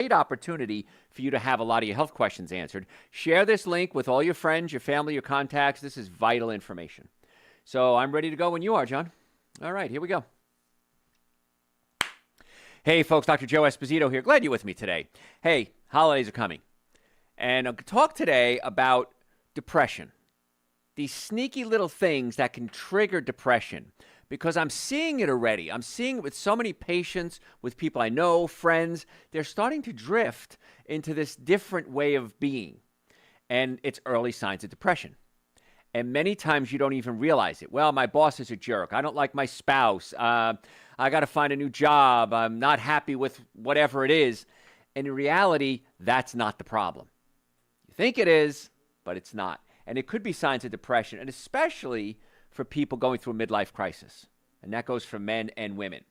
great opportunity for you to have a lot of your health questions answered. Share this link with all your friends, your family, your contacts. This is vital information. So I'm ready to go when you are, John. All right, here we go. Hey, folks, Dr. Joe Esposito here. Glad you're with me today. Hey, holidays are coming. And I'm going to talk today about depression. These sneaky little things that can trigger depression, because I'm seeing it already. I'm seeing it with so many patients, with people I know, friends. They're starting to drift into this different way of being, and it's early signs of depression. And many times you don't even realize it. Well, my boss is a jerk. I don't like my spouse. I got to find a new job. I'm not happy with whatever it is. And in reality, that's not the problem. You think it is, but it's not. And it could be signs of depression, and especially for people going through a midlife crisis. And that goes for men and women.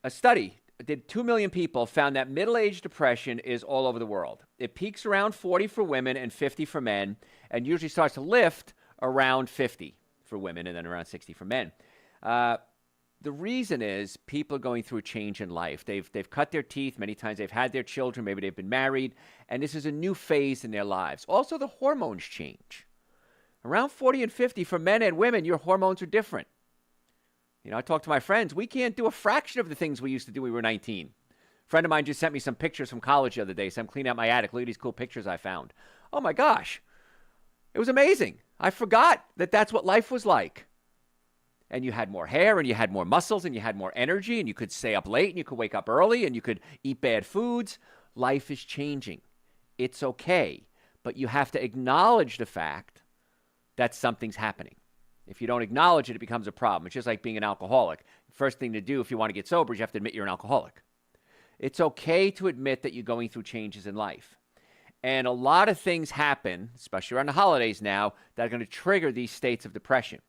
A study did 2 million people found that middle-age depression is all over the world. It peaks around 40 for women and 50 for men, and usually starts to lift around 50 for women and then around 60 for men. The reason is people are going through a change in life. They've cut their teeth. Many times they've had their children. Maybe they've been married. And this is a new phase in their lives. Also, the hormones change. Around 40 and 50 for men and women, your hormones are different. You know, I talk to my friends. We can't do a fraction of the things we used to do when we were 19. A friend of mine just sent me some pictures from college the other day. So I'm cleaning out my attic. Look at these cool pictures I found. Oh, my gosh. It was amazing. I forgot that that's what life was like. And you had more hair, and you had more muscles, and you had more energy, and you could stay up late, and you could wake up early, and you could eat bad foods. Life is changing. It's okay. But you have to acknowledge the fact that something's happening. If you don't acknowledge it, it becomes a problem. It's just like being an alcoholic. First thing to do if you want to get sober is you have to admit you're an alcoholic. It's okay to admit that you're going through changes in life. And a lot of things happen, especially around the holidays now, that are going to trigger these states of depression.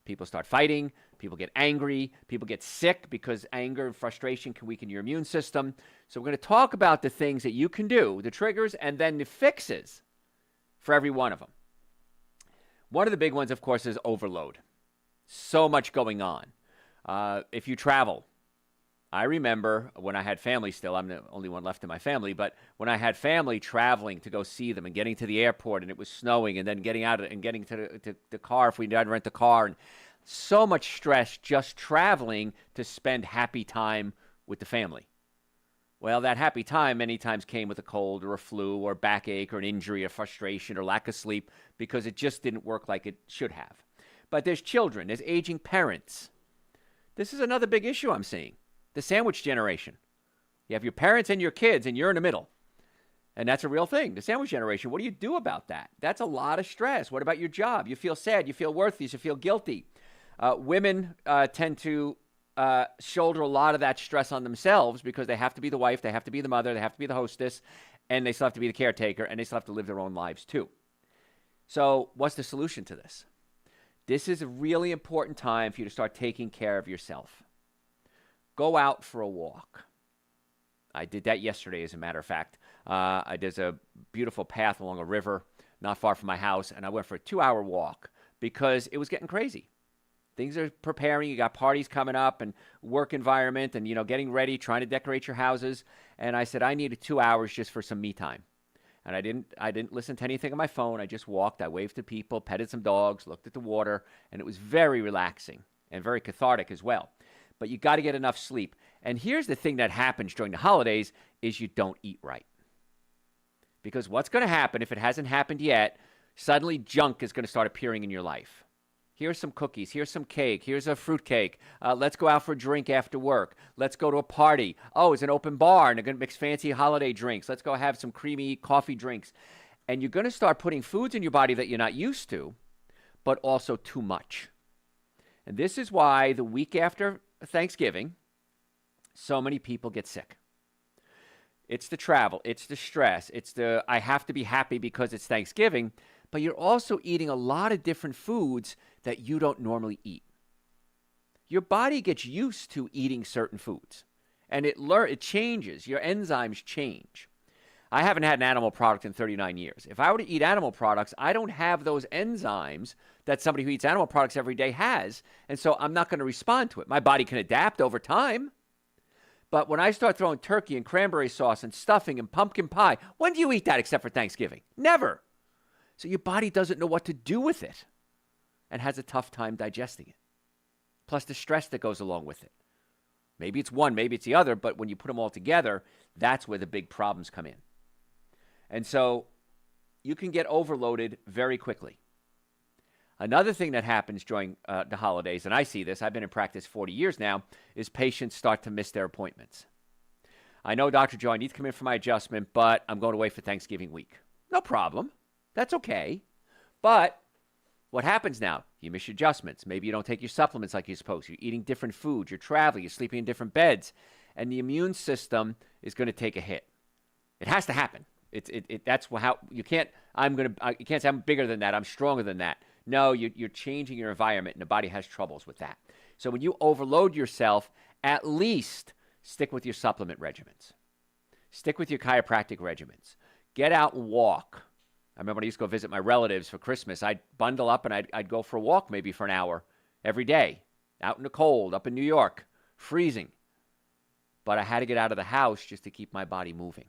People start fighting, people get angry, people get sick because anger and frustration can weaken your immune system. So we're going to talk about the things that you can do, the triggers, and then the fixes for every one of them. One of the big ones, of course, is overload. So much going on. If you travel, I remember when I had family still, I'm the only one left in my family, but when I had family traveling to go see them and getting to the airport and it was snowing and then getting out and getting to the car if we had to rent a car, and so much stress just traveling to spend happy time with the family. Well, that happy time many times came with a cold or a flu or backache or an injury or frustration or lack of sleep because it just didn't work like it should have. But there's children, there's aging parents. This is another big issue I'm seeing. The sandwich generation. You have your parents and your kids, and you're in the middle. And that's a real thing. The sandwich generation, what do you do about that? That's a lot of stress. What about your job? You feel sad. You feel worthless. You feel guilty. Women tend to shoulder a lot of that stress on themselves because they have to be the wife, they have to be the mother, they have to be the hostess, and they still have to be the caretaker, and they still have to live their own lives too. So what's the solution to this? This is a really important time for you to start taking care of yourself. Go out for a walk. I did that yesterday, as a matter of fact. There's a beautiful path along a river not far from my house, and I went for a 2-hour walk because it was getting crazy. Things are preparing. You got parties coming up and work environment and, getting ready, trying to decorate your houses. And I said, I needed 2 hours just for some me time. And I didn't listen to anything on my phone. I just walked. I waved to people, petted some dogs, looked at the water, and it was very relaxing and very cathartic as well. But you got to get enough sleep. And here's the thing that happens during the holidays is you don't eat right. Because what's going to happen, if it hasn't happened yet, suddenly junk is going to start appearing in your life. Here's some cookies. Here's some cake. Here's a fruit cake. Let's go out for a drink after work. Let's go to a party. Oh, it's an open bar, and they're going to mix fancy holiday drinks. Let's go have some creamy coffee drinks. And you're going to start putting foods in your body that you're not used to, but also too much. And this is why the week after Thanksgiving, so many people get sick. It's the travel. It's the stress. It's the I have to be happy because it's Thanksgiving, but you're also eating a lot of different foods that you don't normally eat. Your body gets used to eating certain foods, and it changes. Your enzymes change. I haven't had an animal product in 39 years. If I were to eat animal products, I don't have those enzymes that somebody who eats animal products every day has, and so I'm not going to respond to it. My body can adapt over time, But when I start throwing turkey and cranberry sauce and stuffing and pumpkin pie, when do you eat that except for Thanksgiving? Never. So your body doesn't know what to do with it and has a tough time digesting it. Plus the stress that goes along with it. Maybe it's one, maybe it's the other, but when you put them all together, that's where the big problems come in. And so you can get overloaded very quickly. Another thing that happens during the holidays, and I see this, I've been in practice 40 years now, is patients start to miss their appointments. I know, Dr. Joe, I need to come in for my adjustment, but I'm going away for Thanksgiving week. No problem. That's okay. But what happens now? You miss your adjustments. Maybe you don't take your supplements like you're supposed to. You're eating different foods. You're traveling. You're sleeping in different beds. And the immune system is going to take a hit. It has to happen. That's how you can't. You can't say I'm bigger than that. I'm stronger than that. No, you're changing your environment, and the body has troubles with that. So when you overload yourself, at least stick with your supplement regimens. Stick with your chiropractic regimens. Get out and walk. I remember when I used to go visit my relatives for Christmas. I'd bundle up and I'd go for a walk maybe for an hour every day, out in the cold, up in New York, freezing. But I had to get out of the house just to keep my body moving.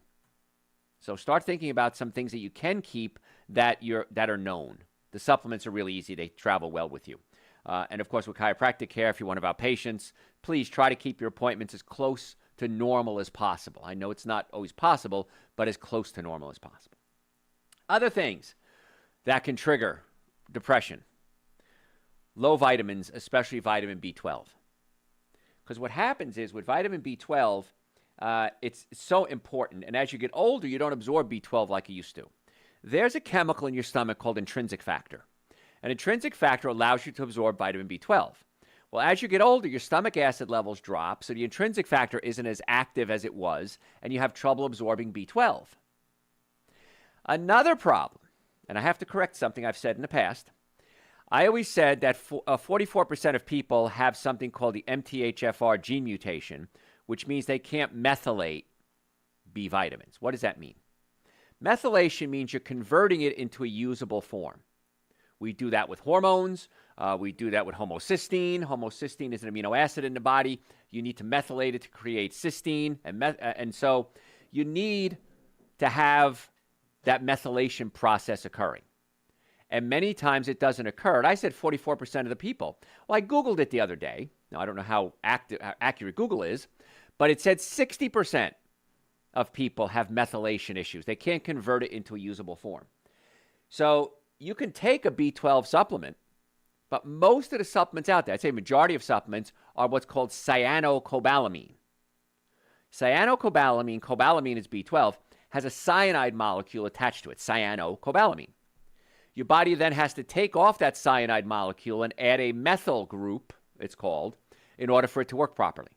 So start thinking about some things that you can keep that are known. The supplements are really easy. They travel well with you. And, of course, with chiropractic care, if you're one of our patients, please try to keep your appointments as close to normal as possible. I know it's not always possible, but as close to normal as possible. Other things that can trigger depression. Low vitamins, especially vitamin B12. Because what happens is with vitamin B12, it's so important. And as you get older, you don't absorb B12 like you used to. There's a chemical in your stomach called intrinsic factor. An intrinsic factor allows you to absorb vitamin B12. Well, as you get older, your stomach acid levels drop, so the intrinsic factor isn't as active as it was, and you have trouble absorbing B12. Another problem, and I have to correct something I've said in the past. I always said that 44% of people have something called the MTHFR gene mutation, which means they can't methylate B vitamins. What does that mean? Methylation means you're converting it into a usable form. We do that with hormones. We do that with homocysteine. Homocysteine is an amino acid in the body. You need to methylate it to create cysteine. And so you need to have that methylation process occurring. And many times it doesn't occur. And I said 44% of the people. Well, I Googled it the other day. Now, I don't know how accurate Google is, but it said 60% of people have methylation issues. They can't convert it into a usable form. So you can take a B12 supplement, but most of the supplements out there, I'd say majority of supplements, are what's called cyanocobalamin. Cyanocobalamin, cobalamin is B12, has a cyanide molecule attached to it, cyanocobalamin. Your body then has to take off that cyanide molecule and add a methyl group, it's called, in order for it to work properly.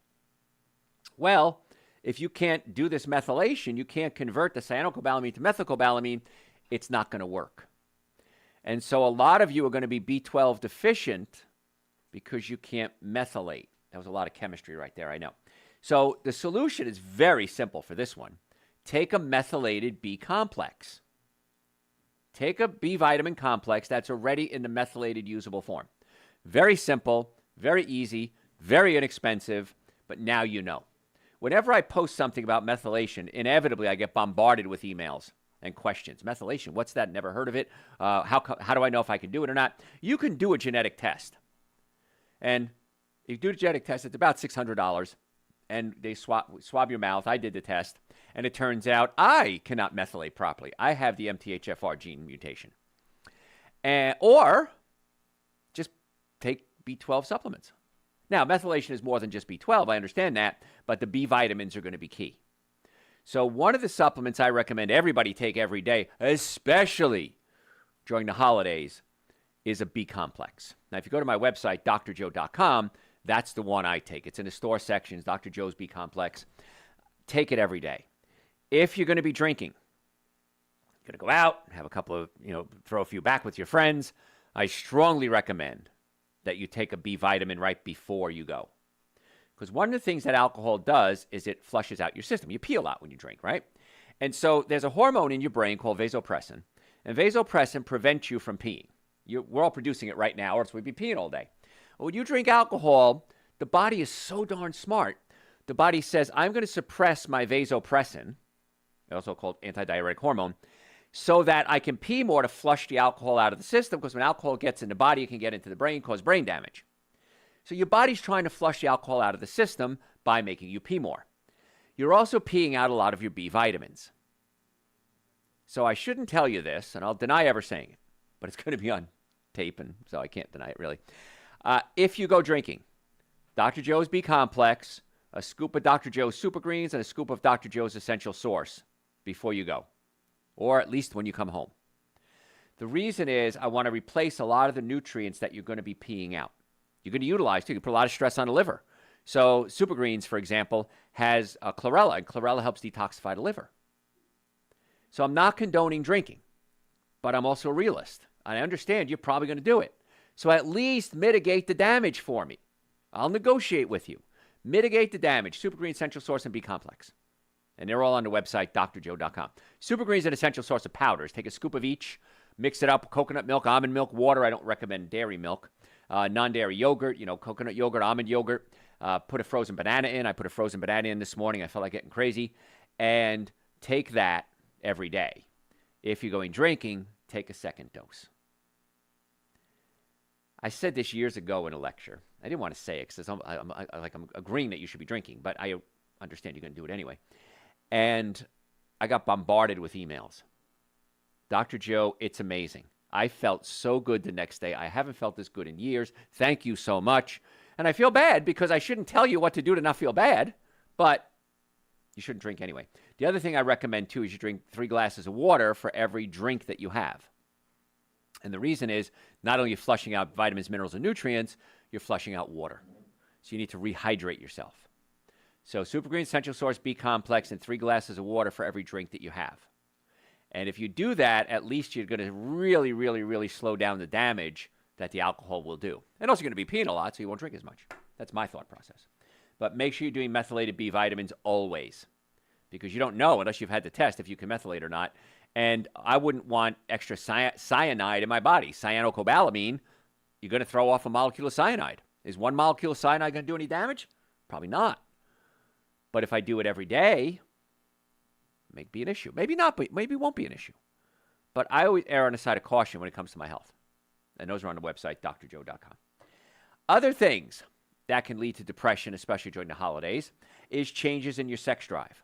Well, if you can't do this methylation, you can't convert the cyanocobalamin to methylcobalamin, it's not going to work. And so a lot of you are going to be B12 deficient because you can't methylate. That was a lot of chemistry right there, I know. So the solution is very simple for this one. Take a methylated B complex. Take a B vitamin complex that's already in the methylated usable form. Very simple, very easy, very inexpensive, but now you know. Whenever I post something about methylation, inevitably I get bombarded with emails and questions. Methylation, what's that? Never heard of it. How do I know if I can do it or not? You can do a genetic test. And if you do a genetic test, it's about $600. And they swab your mouth. I did the test. And it turns out I cannot methylate properly. I have the MTHFR gene mutation. Or just take B12 supplements. Now, methylation is more than just B12. I understand that. But the B vitamins are going to be key. So one of the supplements I recommend everybody take every day, especially during the holidays, is a B complex. Now, if you go to my website, drjoe.com, that's the one I take. It's in the store sections, Dr. Joe's B complex. Take it every day. If you're going to be drinking, you're going to go out, have a couple of, throw a few back with your friends, I strongly recommend that you take a B vitamin right before you go. Because one of the things that alcohol does is it flushes out your system. You pee a lot when you drink, right? And so there's a hormone in your brain called vasopressin. And vasopressin prevents you from peeing. We're all producing it right now, or else we'd be peeing all day. Well, when you drink alcohol, the body is so darn smart. the body says, I'm going to suppress my vasopressin, also called antidiuretic hormone, so that I can pee more to flush the alcohol out of the system, because when alcohol gets in the body, it can get into the brain, cause brain damage. So your body's trying to flush the alcohol out of the system by making you pee more. You're also peeing out a lot of your B vitamins. So I shouldn't tell you this, and I'll deny ever saying it, but it's going to be on tape, and so I can't deny it really. If you go drinking, Dr. Joe's B Complex, a scoop of Dr. Joe's Super Greens, and a scoop of Dr. Joe's Essential Source before you go, or at least when you come home. The reason is I want to replace a lot of the nutrients that you're going to be peeing out. You're going to utilize, too. You put a lot of stress on the liver. So Super Greens, for example, has chlorella, and chlorella helps detoxify the liver. So I'm not condoning drinking, but I'm also a realist. I understand you're probably going to do it. So at least mitigate the damage for me. I'll negotiate with you. Mitigate the damage. Super Green, Essential Source, and B Complex. And they're all on the website, drjoe.com. Super Green is an essential source of powders. Take a scoop of each, mix it up, coconut milk, almond milk, water. I don't recommend dairy milk. Non-dairy yogurt, coconut yogurt, almond yogurt. Put a frozen banana in. I put a frozen banana in this morning. I felt like getting crazy. And take that every day. If you're going drinking, take a second dose. I said this years ago in a lecture. I didn't want to say it because I'm agreeing that you should be drinking, but I understand you're going to do it anyway. And I got bombarded with emails. Dr. Joe, it's amazing. I felt so good the next day. I haven't felt this good in years. Thank you so much. And I feel bad because I shouldn't tell you what to do to not feel bad, but you shouldn't drink anyway. The other thing I recommend, too, is you drink 3 glasses of water for every drink that you have. And the reason is not only are you flushing out vitamins, minerals, and nutrients, you're flushing out water. So you need to rehydrate yourself. So Super Green, Essential Source, B Complex, and 3 glasses of water for every drink that you have. And if you do that, at least you're going to really, really, really slow down the damage that the alcohol will do. And also you're going to be peeing a lot, so you won't drink as much. That's my thought process. But make sure you're doing methylated B vitamins always, because you don't know unless you've had the test if you can methylate or not. And I wouldn't want extra cyanide in my body. Cyanocobalamin, you're going to throw off a molecule of cyanide. Is 1 molecule of cyanide going to do any damage? Probably not. But if I do it every day, it may be an issue. Maybe not, but maybe it won't be an issue. But I always err on the side of caution when it comes to my health. And those are on the website, drjoe.com. Other things that can lead to depression, especially during the holidays, is changes in your sex drive.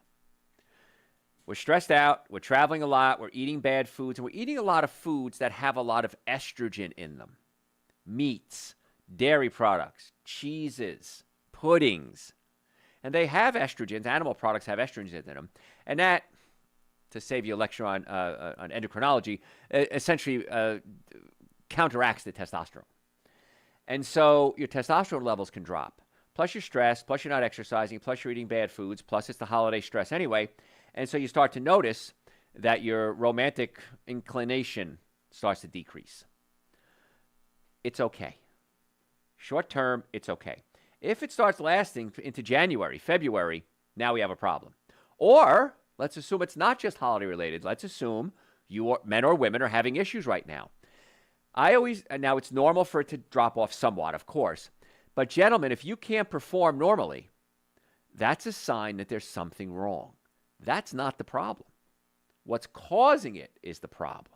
We're stressed out, we're traveling a lot, we're eating bad foods, and we're eating a lot of foods that have a lot of estrogen in them. Meats, dairy products, cheeses, puddings. And they have estrogens. Animal products have estrogens in them. And that, to save you a lecture on endocrinology, essentially counteracts the testosterone. And so your testosterone levels can drop. Plus you're stressed, plus you're not exercising, plus you're eating bad foods, plus it's the holiday stress anyway. And so you start to notice that your romantic inclination starts to decrease. It's okay. Short term, it's okay. If it starts lasting into January, February, now we have a problem. Or let's assume it's not just holiday related. Let's assume men or women are having issues right now. Now it's normal for it to drop off somewhat, of course. But gentlemen, if you can't perform normally, that's a sign that there's something wrong. That's not the problem. What's causing it is the problem.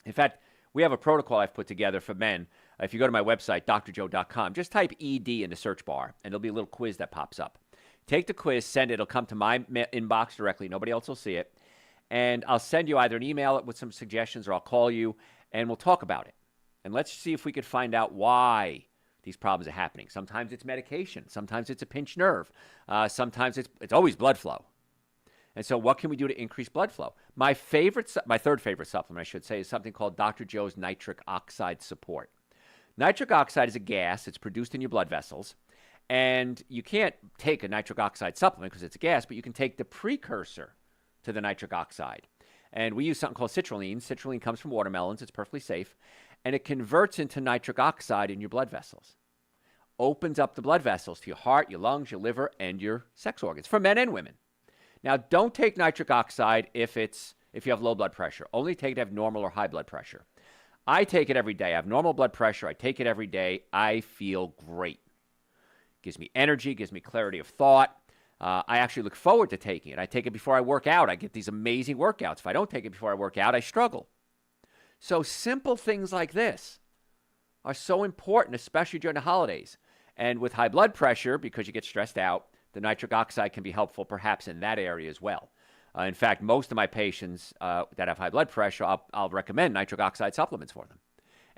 In fact, we have a protocol I've put together for men. If you go to my website, drjoe.com, just type ED in the search bar, and there'll be a little quiz that pops up. Take the quiz, send it. It'll come to my inbox directly. Nobody else will see it. And I'll send you either an email with some suggestions or I'll call you, and we'll talk about it. And let's see if we could find out why these problems are happening. Sometimes it's medication. Sometimes it's a pinched nerve. Sometimes it's always blood flow. And so what can we do to increase blood flow? My third favorite supplement, I should say, is something called Dr. Joe's Nitric Oxide Support. Nitric oxide is a gas. It's produced in your blood vessels. And you can't take a nitric oxide supplement because it's a gas, but you can take the precursor to the nitric oxide. And we use something called citrulline. Citrulline comes from watermelons. It's perfectly safe. And it converts into nitric oxide in your blood vessels. Opens up the blood vessels to your heart, your lungs, your liver, and your sex organs for men and women. Now, don't take nitric oxide if you have low blood pressure. Only take it if you have normal or high blood pressure. I take it every day. I have normal blood pressure. I take it every day. I feel great. Gives me energy, gives me clarity of thought. I actually look forward to taking it. I take it before I work out. I get these amazing workouts. If I don't take it before I work out, I struggle. So simple things like this are so important, especially during the holidays. And with high blood pressure, because you get stressed out, the nitric oxide can be helpful perhaps in that area as well. In fact, most of my patients that have high blood pressure, I'll recommend nitric oxide supplements for them.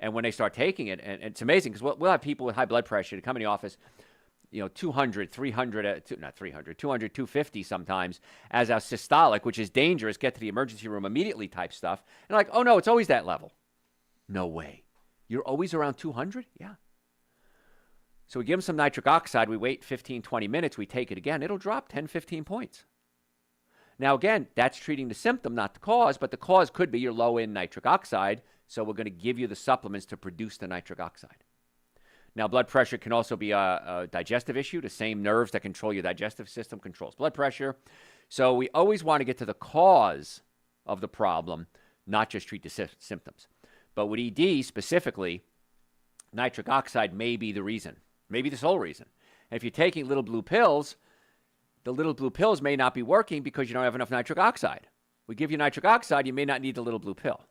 And when they start taking it, and it's amazing because we'll have people with high blood pressure to come in the office, 200, 300, not 300, 200, 250 sometimes as our systolic, which is dangerous, get to the emergency room immediately type stuff. And like, oh no, it's always that level. No way. You're always around 200? Yeah. So we give them some nitric oxide. We wait 15, 20 minutes. We take it again. It'll drop 10, 15 points. Now, again, that's treating the symptom, not the cause, but the cause could be you're low in nitric oxide, so we're going to give you the supplements to produce the nitric oxide. Now, blood pressure can also be a digestive issue. The same nerves that control your digestive system controls blood pressure. So we always want to get to the cause of the problem, not just treat the symptoms. But with ED specifically, nitric oxide may be the reason, maybe the sole reason. And if you're taking little blue pills, the little blue pills may not be working because you don't have enough nitric oxide. We give you nitric oxide, you may not need the little blue pill.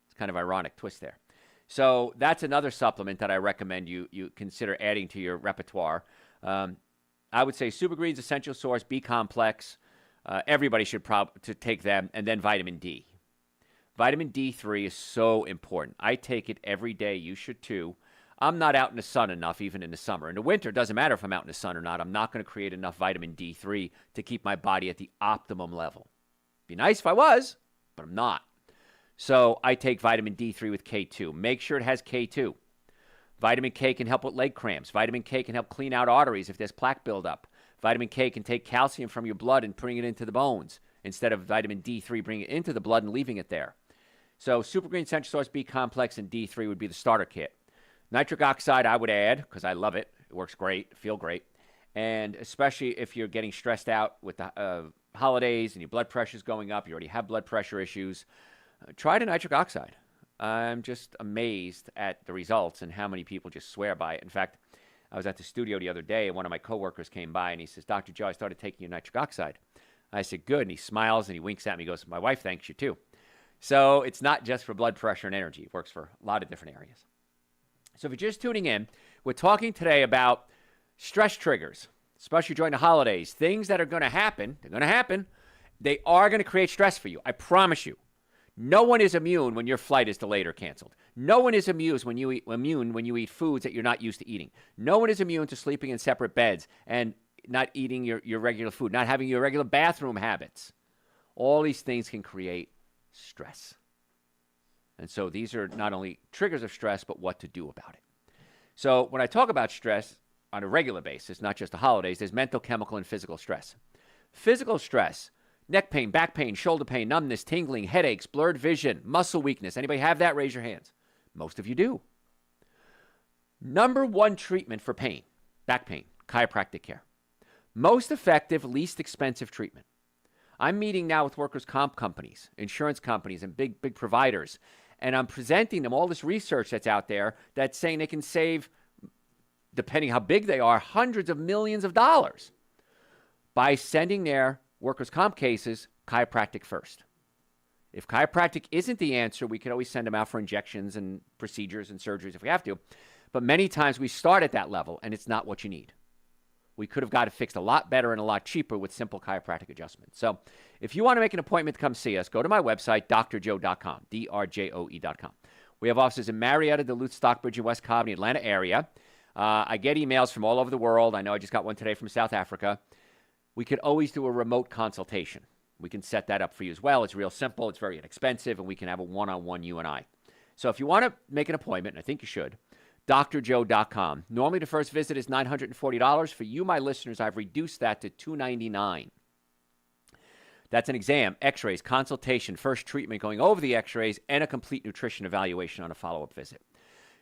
It's kind of ironic twist there. So that's another supplement that I recommend you consider adding to your repertoire. I would say Super Greens, Essential Source, B Complex. Everybody should to take them, and then vitamin D. Vitamin D3 is so important. I take it every day. You should too. I'm not out in the sun enough, even in the summer. In the winter, it doesn't matter if I'm out in the sun or not. I'm not going to create enough vitamin D3 to keep my body at the optimum level. Be nice if I was, but I'm not. So I take vitamin D3 with K2. Make sure it has K2. Vitamin K can help with leg cramps. Vitamin K can help clean out arteries if there's plaque buildup. Vitamin K can take calcium from your blood and bring it into the bones instead of vitamin D3 bringing it into the blood and leaving it there. So Super Green, Essential Source, B Complex, and D3 would be the starter kit. Nitric oxide I would add because I love it. It works great, feel great. And especially if you're getting stressed out with the holidays and your blood pressure is going up, you already have blood pressure issues, try the nitric oxide. I'm just amazed at the results and how many people just swear by it. In fact, I was at the studio the other day and one of my coworkers came by and he says, Dr. Joe, I started taking your nitric oxide. I said, good. And he smiles and he winks at me. He goes, my wife thanks you too. So it's not just for blood pressure and energy. It works for a lot of different areas. So if you're just tuning in, we're talking today about stress triggers, especially during the holidays. Things that are going to happen, they're going to happen. They are going to create stress for you. I promise you. No one is immune when your flight is delayed or canceled. No one is immune when you eat foods that you're not used to eating. No one is immune to sleeping in separate beds and not eating your regular food, not having your regular bathroom habits. All these things can create stress. And so these are not only triggers of stress, but what to do about it. So when I talk about stress on a regular basis, not just the holidays, there's mental, chemical, and physical stress. Physical stress, neck pain, back pain, shoulder pain, numbness, tingling, headaches, blurred vision, muscle weakness. Anybody have that? Raise your hands. Most of you do. Number one treatment for pain, back pain, chiropractic care. Most effective, least expensive treatment. I'm meeting now with workers' comp companies, insurance companies, and big providers, and I'm presenting them all this research that's out there that's saying they can save, depending how big they are, hundreds of millions of dollars by sending their workers' comp cases chiropractic first. If chiropractic isn't the answer, we can always send them out for injections and procedures and surgeries if we have to. But many times we start at that level, and it's not what you need. We could have got it fixed a lot better and a lot cheaper with simple chiropractic adjustments. So if you want to make an appointment to come see us, go to my website, drjoe.com, drjoe.com. We have offices in Marietta, Duluth, Stockbridge, and West Cobb, in the Atlanta area. I get emails from all over the world. I know I just got one today from South Africa. We could always do a remote consultation. We can set that up for you as well. It's real simple. It's very inexpensive, and we can have a one-on-one, you and I. So if you want to make an appointment, and I think you should, drjoe.com. Normally, the first visit is $940. For you, my listeners, I've reduced that to $299. That's an exam, x-rays, consultation, first treatment, going over the x-rays, and a complete nutrition evaluation on a follow-up visit.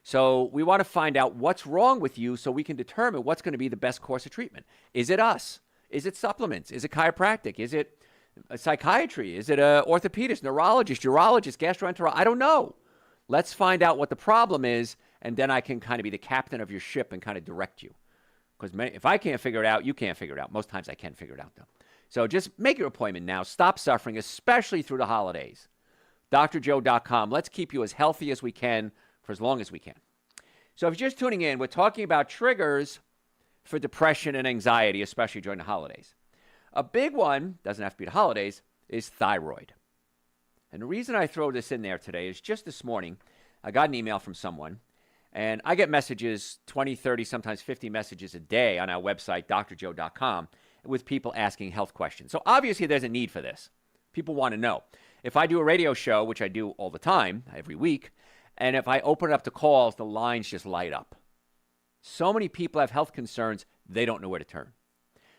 So we want to find out what's wrong with you so we can determine what's going to be the best course of treatment. Is it us? Is it supplements? Is it chiropractic? Is it psychiatry? Is it an orthopedist, neurologist, urologist, gastroenterologist? I don't know. Let's find out what the problem is, and then I can kind of be the captain of your ship and kind of direct you. Because if I can't figure it out, you can't figure it out. Most times I can figure it out, though. So just make your appointment now. Stop suffering, especially through the holidays. drjoe.com. Let's keep you as healthy as we can for as long as we can. So if you're just tuning in, we're talking about triggers for depression and anxiety, especially during the holidays. A big one, doesn't have to be the holidays, is thyroid. And the reason I throw this in there today is just this morning, I got an email from someone, and I get messages, 20, 30, sometimes 50 messages a day on our website, drjoe.com, with people asking health questions. So obviously there's a need for this. People want to know. If I do a radio show, which I do all the time, every week, and if I open it up to calls, the lines just light up. So many people have health concerns, they don't know where to turn.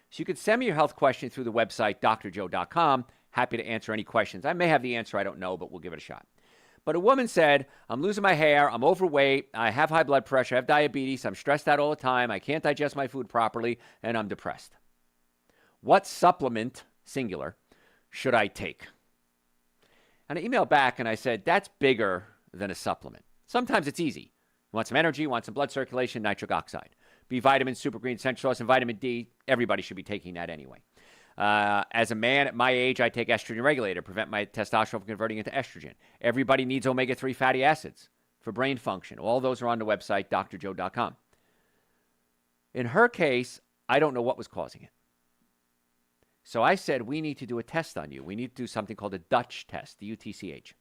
So you can send me your health question through the website, drjoe.com. Happy to answer any questions. I may have the answer, I don't know, but we'll give it a shot. But a woman said, I'm losing my hair, I'm overweight, I have high blood pressure, I have diabetes, I'm stressed out all the time, I can't digest my food properly, and I'm depressed. What supplement, singular, should I take? And I emailed back and I said, that's bigger than a supplement. Sometimes it's easy. You want some energy, you want some blood circulation, nitric oxide. B vitamins, super green essential oils, and vitamin D. Everybody should be taking that anyway. As a man at my age, I take estrogen regulator, prevent my testosterone from converting into estrogen. Everybody needs omega-3 fatty acids for brain function. All those are on the website, drjoe.com. In her case, I don't know what was causing it. So I said, we need to do a test on you. We need to do something called a Dutch test, the UTCH.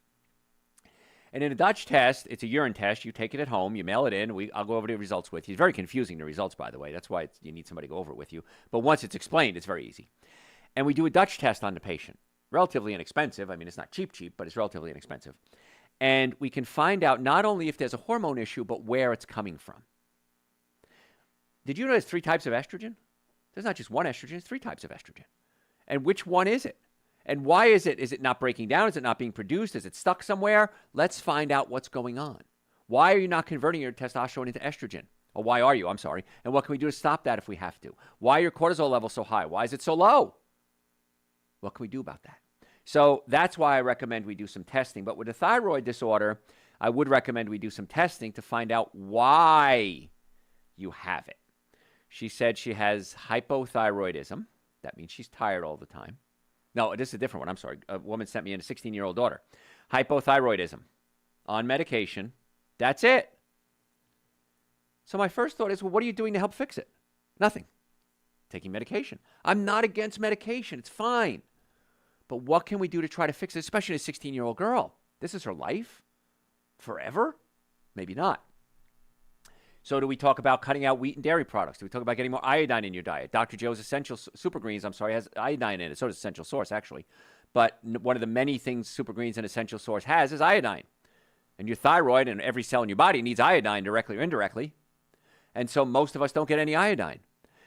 And in a Dutch test, it's a urine test. You take it at home. You mail it in. I'll go over the results with you. It's very confusing, the results, by the way. That's why you need somebody to go over it with you. But once it's explained, it's very easy. And we do a Dutch test on the patient. Relatively inexpensive. I mean, it's not cheap, but it's relatively inexpensive. And we can find out not only if there's a hormone issue, but where it's coming from. Did you know there's 3 types of estrogen? There's not just one estrogen. There's 3 types of estrogen. And which one is it? And why is it? Is it not breaking down? Is it not being produced? Is it stuck somewhere? Let's find out what's going on. Why are you not converting your testosterone into estrogen? Or why are you? I'm sorry. And what can we do to stop that if we have to? Why are your cortisol levels so high? Why is it so low? What can we do about that? So that's why I recommend we do some testing. But with a thyroid disorder, I would recommend we do some testing to find out why you have it. She said she has hypothyroidism. That means she's tired all the time. No, this is a different one. I'm sorry. A woman sent me in a 16-year-old daughter. Hypothyroidism. On medication. That's it. So my first thought is, well, what are you doing to help fix it? Nothing. Taking medication. I'm not against medication. It's fine. But what can we do to try to fix it, especially in a 16-year-old girl? This is her life? Forever? Maybe not. So do we talk about cutting out wheat and dairy products? Do we talk about getting more iodine in your diet? Dr. Joe's Essential Super Greens, has iodine in it. So does Essential Source, actually. But one of the many things Super Greens and Essential Source has is iodine. And your thyroid and every cell in your body needs iodine directly or indirectly. And so most of us don't get any iodine.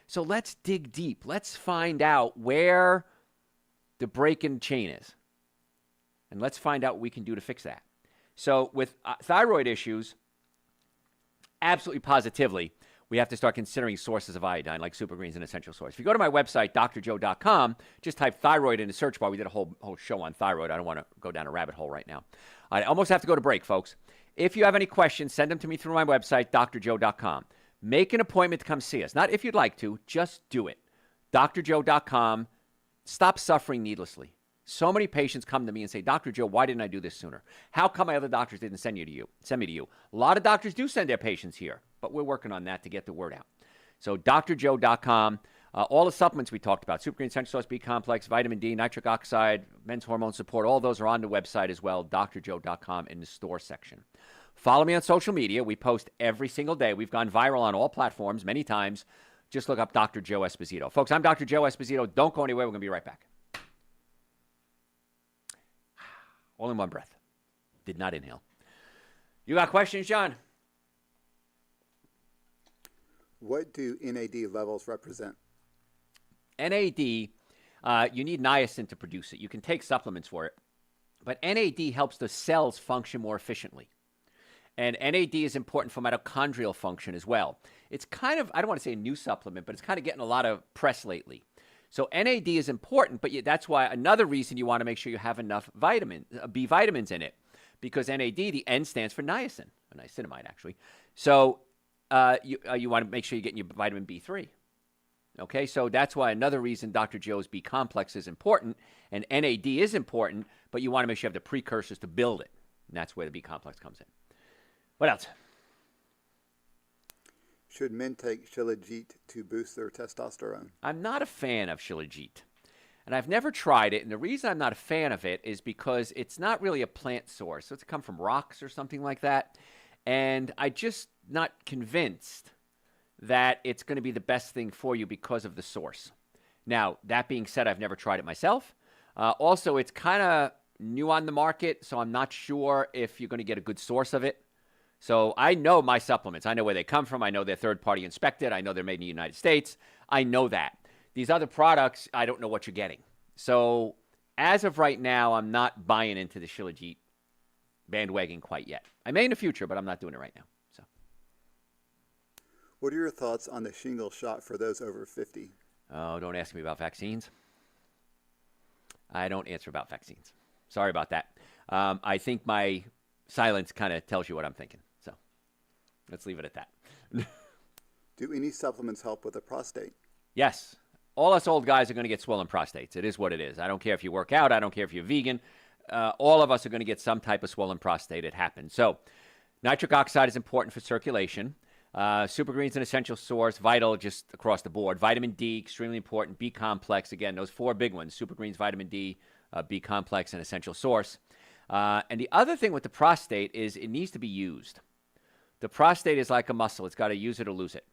So let's dig deep. Let's find out where the break-in chain is. And let's find out what we can do to fix that. So with thyroid issues, absolutely positively, we have to start considering sources of iodine like Super Greens and Essential Source. If you go to my website, drjoe.com, just type thyroid in the search bar. We did a whole show on thyroid. I don't want to go down a rabbit hole right now. I almost have to go to break, folks. If you have any questions, send them to me through my website, drjoe.com. Make an appointment to come see us. Not if you'd like to, just do it. drjoe.com. Stop suffering needlessly. So many patients come to me and say, Dr. Joe, why didn't I do this sooner? How come my other doctors didn't send me to you? A lot of doctors do send their patients here, but we're working on that to get the word out. So drjoe.com, all the supplements we talked about, Super Green Essential Source, B Complex, vitamin D, nitric oxide, men's hormone support, all those are on the website as well, drjoe.com in the store section. Follow me on social media. We post every single day. We've gone viral on all platforms many times. Just look up Dr. Joe Esposito. Folks, I'm Dr. Joe Esposito. Don't go anywhere. We're going to be right back. All in one breath. Did not inhale. You got questions, John? What do NAD levels represent? NAD, you need niacin to produce it. You can take supplements for it. But NAD helps the cells function more efficiently. And NAD is important for mitochondrial function as well. It's kind of, I don't want to say a new supplement, but it's kind of getting a lot of press lately. So NAD is important, but that's why another reason you want to make sure you have enough B vitamins in it, because NAD, the N stands for niacin, or niacinamide actually. So you want to make sure you're getting your vitamin B3. Okay, so that's why another reason Dr. Joe's B complex is important and NAD is important, but you want to make sure you have the precursors to build it. And that's where the B complex comes in. What else? Should men take Shilajit to boost their testosterone? I'm not a fan of Shilajit. And I've never tried it. And the reason I'm not a fan of it is because it's not really a plant source. So it's come from rocks or something like that. And I'm just not convinced that it's going to be the best thing for you because of the source. Now, that being said, I've never tried it myself. Also, it's kind of new on the market, so I'm not sure if you're going to get a good source of it. So I know my supplements. I know where they come from. I know they're third-party inspected. I know they're made in the United States. I know that. These other products, I don't know what you're getting. So as of right now, I'm not buying into the Shilajit bandwagon quite yet. I may in the future, but I'm not doing it right now. So, What are your thoughts on the shingle shot for those over 50? oh, don't ask me about vaccines. I don't answer about vaccines. Sorry about that. I think my silence kind of tells you what I'm thinking. So let's leave it at that. Do any supplements help with the prostate? Yes. All us old guys are going to get swollen prostates. It is what it is. I don't care if you work out. I don't care if you're vegan. All of us are going to get some type of swollen prostate. It happens. So nitric oxide is important for circulation. Super Green's an essential source, vital just across the board. Vitamin D, extremely important. B complex, again, those four big ones. Super Green's vitamin D, B complex, an essential source. And the other thing with the prostate is it needs to be used. The prostate is like a muscle. It's got to use it or lose it.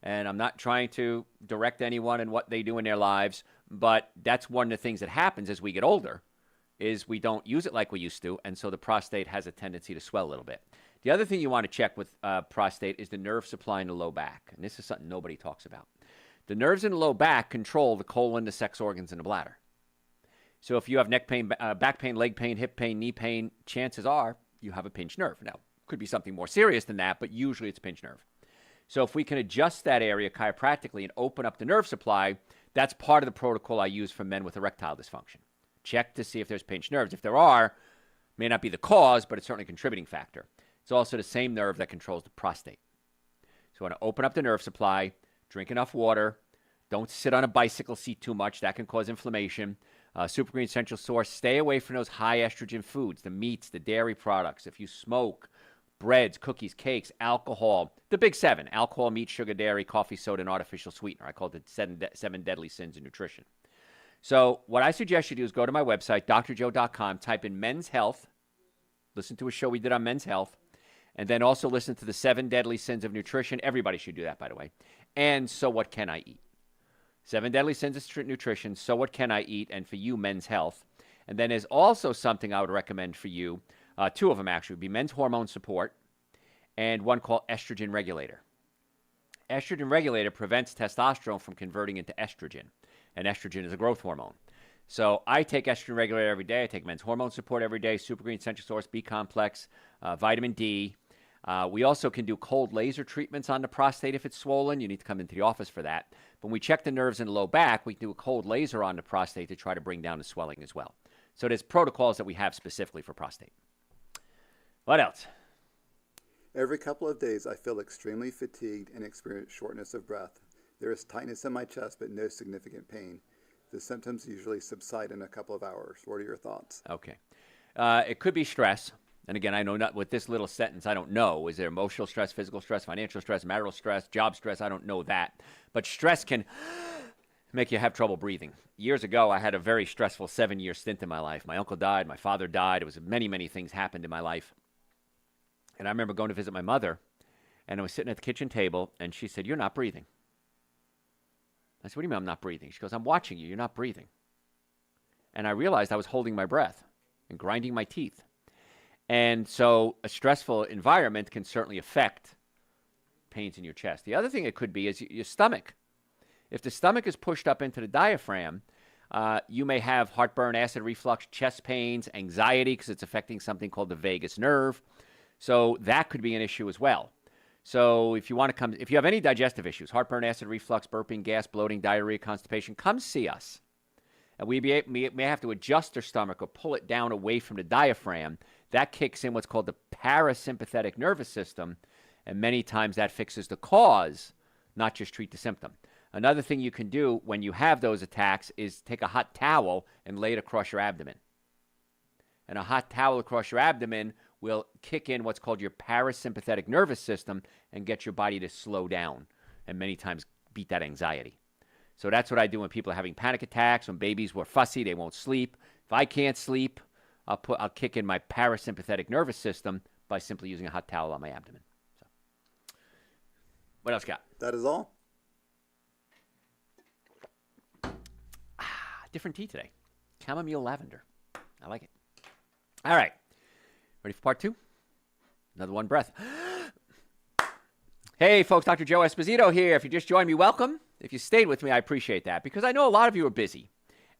And I'm not trying to direct anyone in what they do in their lives, but that's one of the things that happens as we get older is we don't use it like we used to, and so the prostate has a tendency to swell a little bit. The other thing you want to check with prostate is the nerve supply in the low back, and this is something nobody talks about. The nerves in the low back control the colon, the sex organs, and the bladder. So if you have neck pain, back pain, leg pain, hip pain, knee pain, chances are you have a pinched nerve. Now, it could be something more serious than that, but usually it's a pinched nerve. So if we can adjust that area chiropractically and open up the nerve supply, that's part of the protocol I use for men with erectile dysfunction. Check to see if there's pinched nerves. If there are, may not be the cause, but it's certainly a contributing factor. It's also the same nerve that controls the prostate. So you want to open up the nerve supply, drink enough water, don't sit on a bicycle seat too much. That can cause inflammation. Super Green Essential Source, stay away from those high estrogen foods, the meats, the dairy products. If you smoke, breads, cookies, cakes, alcohol, the big seven: alcohol, meat, sugar, dairy, coffee, soda, and artificial sweetener. I call it the seven deadly sins in nutrition. So what I suggest you do is go to my website, drjoe.com, type in men's health, listen to a show we did on men's health, and then also listen to the 7 deadly sins of nutrition. Everybody should do that, by the way. And so what can I eat? 7 deadly sins of nutrition, so what can I eat? And for you, men's health. And then there's also something I would recommend for you. 2 of them actually would be men's hormone support and one called estrogen regulator. Estrogen regulator prevents testosterone from converting into estrogen, and estrogen is a growth hormone. So I take estrogen regulator every day. I take men's hormone support every day, Super Green Essential Source, B complex, vitamin D. We also can do cold laser treatments on the prostate if it's swollen. You need to come into the office for that. When we check the nerves in the low back, we can do a cold laser on the prostate to try to bring down the swelling as well. So there's protocols that we have specifically for prostate. What else? Every couple of days, I feel extremely fatigued and experience shortness of breath. There is tightness in my chest, but no significant pain. The symptoms usually subside in a couple of hours. What are your thoughts? Okay. It could be stress. And again, I know not with this little sentence, I don't know. Is there emotional stress, physical stress, financial stress, marital stress, job stress? I don't know that. But stress can make you have trouble breathing. Years ago, I had a very stressful 7-year stint in my life. My uncle died. My father died. It was many, many things happened in my life. And I remember going to visit my mother, and I was sitting at the kitchen table, and she said, "You're not breathing." I said, "What do you mean I'm not breathing?" She goes, "I'm watching you. You're not breathing." And I realized I was holding my breath and grinding my teeth. And so a stressful environment can certainly affect pains in your chest. The other thing it could be is your stomach. If the stomach is pushed up into the diaphragm, you may have heartburn, acid reflux, chest pains, anxiety because it's affecting something called the vagus nerve. So that could be an issue as well. So if you have any digestive issues, heartburn, acid reflux, burping, gas, bloating, diarrhea, constipation, come see us. And we may have to adjust their stomach or pull it down away from the diaphragm. That kicks in what's called the parasympathetic nervous system, and many times that fixes the cause, not just treat the symptom. Another thing you can do when you have those attacks is take a hot towel and lay it across your abdomen. And a hot towel across your abdomen will kick in what's called your parasympathetic nervous system and get your body to slow down and many times beat that anxiety. So that's what I do when people are having panic attacks, when babies were fussy, they won't sleep. If I can't sleep, I'll kick in my parasympathetic nervous system by simply using a hot towel on my abdomen. So, what else got? That is all. Different tea today. Chamomile lavender. I like it. All right. Ready for part 2? Another one breath. Hey, folks, Dr. Joe Esposito here. If you just joined me, welcome. If you stayed with me, I appreciate that because I know a lot of you are busy.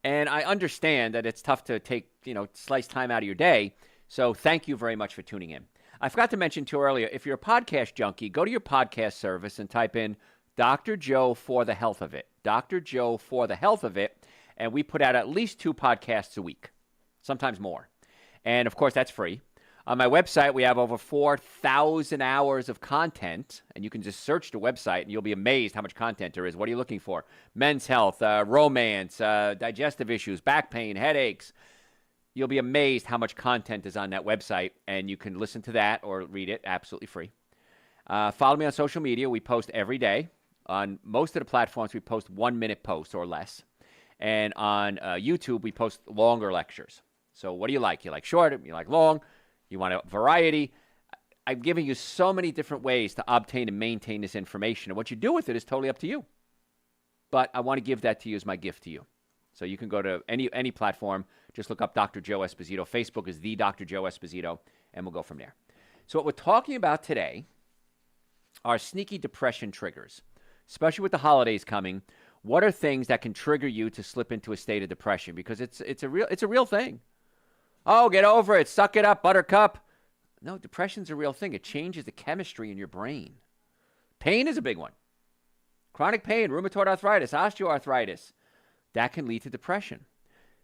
And I understand that it's tough to take, slice time out of your day. So thank you very much for tuning in. I forgot to mention too earlier, if you're a podcast junkie, go to your podcast service and type in Dr. Joe for the health of it. Dr. Joe for the health of it. And we put out at least 2 podcasts a week, sometimes more. And of course, that's free. On my website, we have over 4,000 hours of content, and you can just search the website, and you'll be amazed how much content there is. What are you looking for? Men's health, romance, digestive issues, back pain, headaches. You'll be amazed how much content is on that website, and you can listen to that or read it absolutely free. Follow me on social media. We post every day. On most of the platforms, we post 1-minute posts or less. And on YouTube, we post longer lectures. So what do you like? You like short? You like long? You want a variety? I'm giving you so many different ways to obtain and maintain this information. And what you do with it is totally up to you. But I want to give that to you as my gift to you. So you can go to any platform. Just look up Dr. Joe Esposito. Facebook is the Dr. Joe Esposito, and we'll go from there. So what we're talking about today are sneaky depression triggers, especially with the holidays coming. What are things that can trigger you to slip into a state of depression? Because it's a real thing. Oh, get over it. Suck it up, buttercup. No, depression's a real thing. It changes the chemistry in your brain. Pain is a big one. Chronic pain, rheumatoid arthritis, osteoarthritis, that can lead to depression.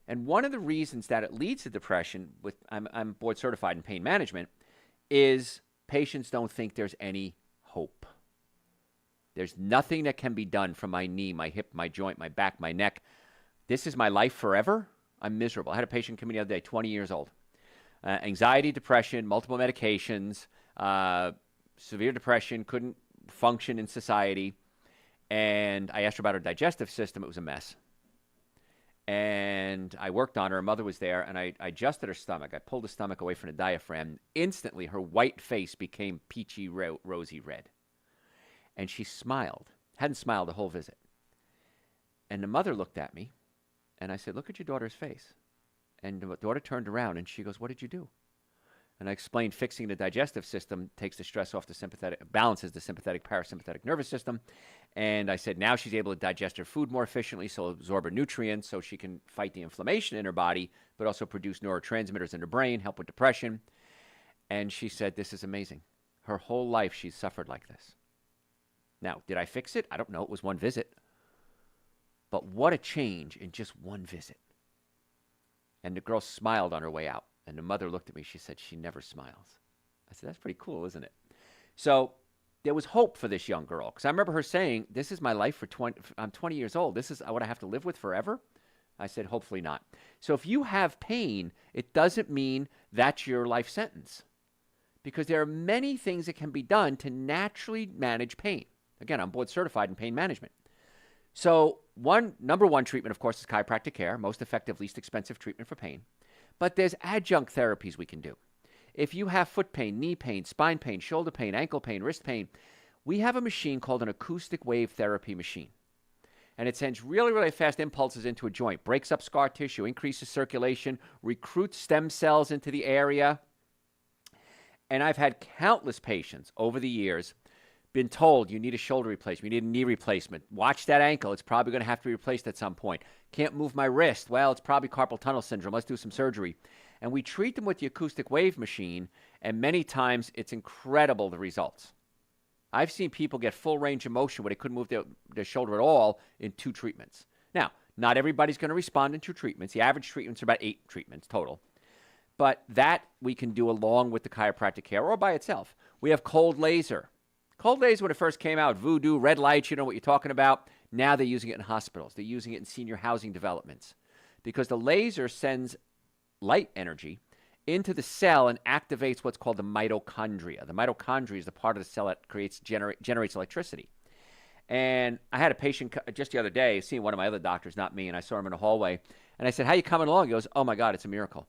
And one of the reasons that it leads to depression, I'm board certified in pain management, is patients don't think there's any hope. There's nothing that can be done for my knee, my hip, my joint, my back, my neck. This is my life forever. I'm miserable. I had a patient come in the other day, 20 years old. Anxiety, depression, multiple medications, severe depression, couldn't function in society. And I asked her about her digestive system. It was a mess. And I worked on her. Her mother was there, and I adjusted her stomach. I pulled the stomach away from the diaphragm. Instantly, her white face became peachy, rosy red. And she smiled. Hadn't smiled the whole visit. And the mother looked at me. And I said, look at your daughter's face. And the daughter turned around and she goes, what did you do? And I explained fixing the digestive system takes the stress off the sympathetic, balances the sympathetic, parasympathetic nervous system. And I said, now she's able to digest her food more efficiently, so absorb her nutrients, so she can fight the inflammation in her body, but also produce neurotransmitters in her brain, help with depression. And she said, this is amazing. Her whole life she's suffered like this. Now, did I fix it? I don't know. It was one visit. But what a change in just one visit. And the girl smiled on her way out. And the mother looked at me. She said, she never smiles. I said, that's pretty cool, isn't it? So there was hope for this young girl. Because I remember her saying, this is my life I'm 20 years old. This is what I have to live with forever? I said, hopefully not. So if you have pain, it doesn't mean that's your life sentence. Because there are many things that can be done to naturally manage pain. Again, I'm board certified in pain management. So number one treatment, of course, is chiropractic care, most effective, least expensive treatment for pain. But there's adjunct therapies we can do. If you have foot pain, knee pain, spine pain, shoulder pain, ankle pain, wrist pain, we have a machine called an acoustic wave therapy machine. And it sends really, really fast impulses into a joint, breaks up scar tissue, increases circulation, recruits stem cells into the area. And I've had countless patients over the years been told you need a shoulder replacement, you need a knee replacement. Watch that ankle. It's probably going to have to be replaced at some point. Can't move my wrist. Well, it's probably carpal tunnel syndrome. Let's do some surgery. And we treat them with the acoustic wave machine, and many times it's incredible, the results. I've seen people get full range of motion where they couldn't move their shoulder at all in 2 treatments. Now, not everybody's going to respond in 2 treatments. The average treatments are about 8 treatments total. But that we can do along with the chiropractic care or by itself. We have cold laser. Cold laser, when it first came out, voodoo, red lights, you know what you're talking about. Now they're using it in hospitals. They're using it in senior housing developments because the laser sends light energy into the cell and activates what's called the mitochondria. The mitochondria is the part of the cell that generates electricity. And I had a patient just the other day, seeing one of my other doctors, not me, and I saw him in the hallway. And I said, how you coming along? He goes, oh, my God, it's a miracle.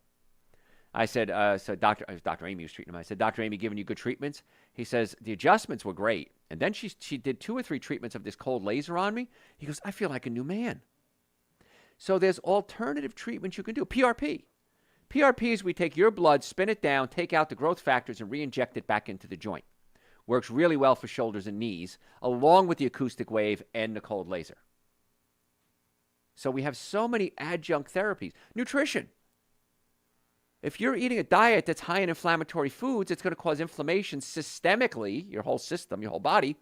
I said, Dr. Amy was treating him. I said, Dr. Amy giving you good treatments? He says, the adjustments were great. And then she did 2 or 3 treatments of this cold laser on me. He goes, I feel like a new man. So there's alternative treatments you can do. PRP. PRP is we take your blood, spin it down, take out the growth factors, and re-inject it back into the joint. Works really well for shoulders and knees, along with the acoustic wave and the cold laser. So we have so many adjunct therapies. Nutrition. If you're eating a diet that's high in inflammatory foods, it's going to cause inflammation systemically, your whole system, your whole body,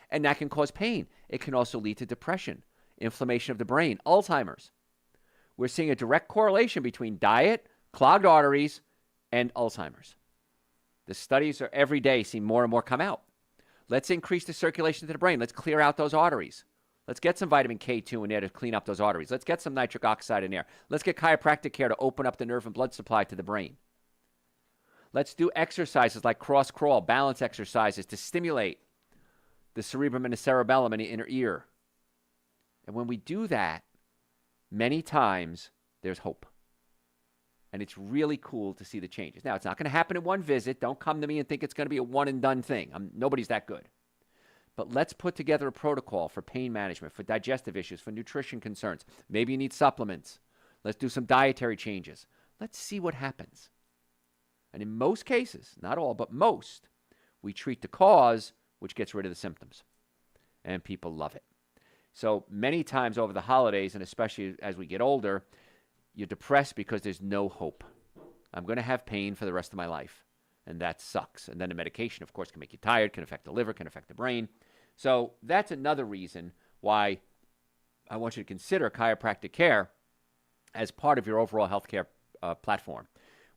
and that can cause pain. It can also lead to depression, inflammation of the brain, Alzheimer's. We're seeing a direct correlation between diet, clogged arteries, and Alzheimer's. The studies are every day seeing more and more come out. Let's increase the circulation to the brain. Let's clear out those arteries. Let's get some vitamin K2 in there to clean up those arteries. Let's get some nitric oxide in there. Let's get chiropractic care to open up the nerve and blood supply to the brain. Let's do exercises like cross crawl, balance exercises to stimulate the cerebrum and the cerebellum in the inner ear. And when we do that, many times there's hope. And it's really cool to see the changes. Now, it's not going to happen in one visit. Don't come to me and think it's going to be a one-and-done thing. Nobody's that good. But let's put together a protocol for pain management, for digestive issues, for nutrition concerns. Maybe you need supplements. Let's do some dietary changes. Let's see what happens. And in most cases, not all, but most, we treat the cause, which gets rid of the symptoms. And people love it. So many times over the holidays, and especially as we get older, you're depressed because there's no hope. I'm going to have pain for the rest of my life, and that sucks. And then the medication, of course, can make you tired, can affect the liver, can affect the brain. So that's another reason why I want you to consider chiropractic care as part of your overall healthcare platform.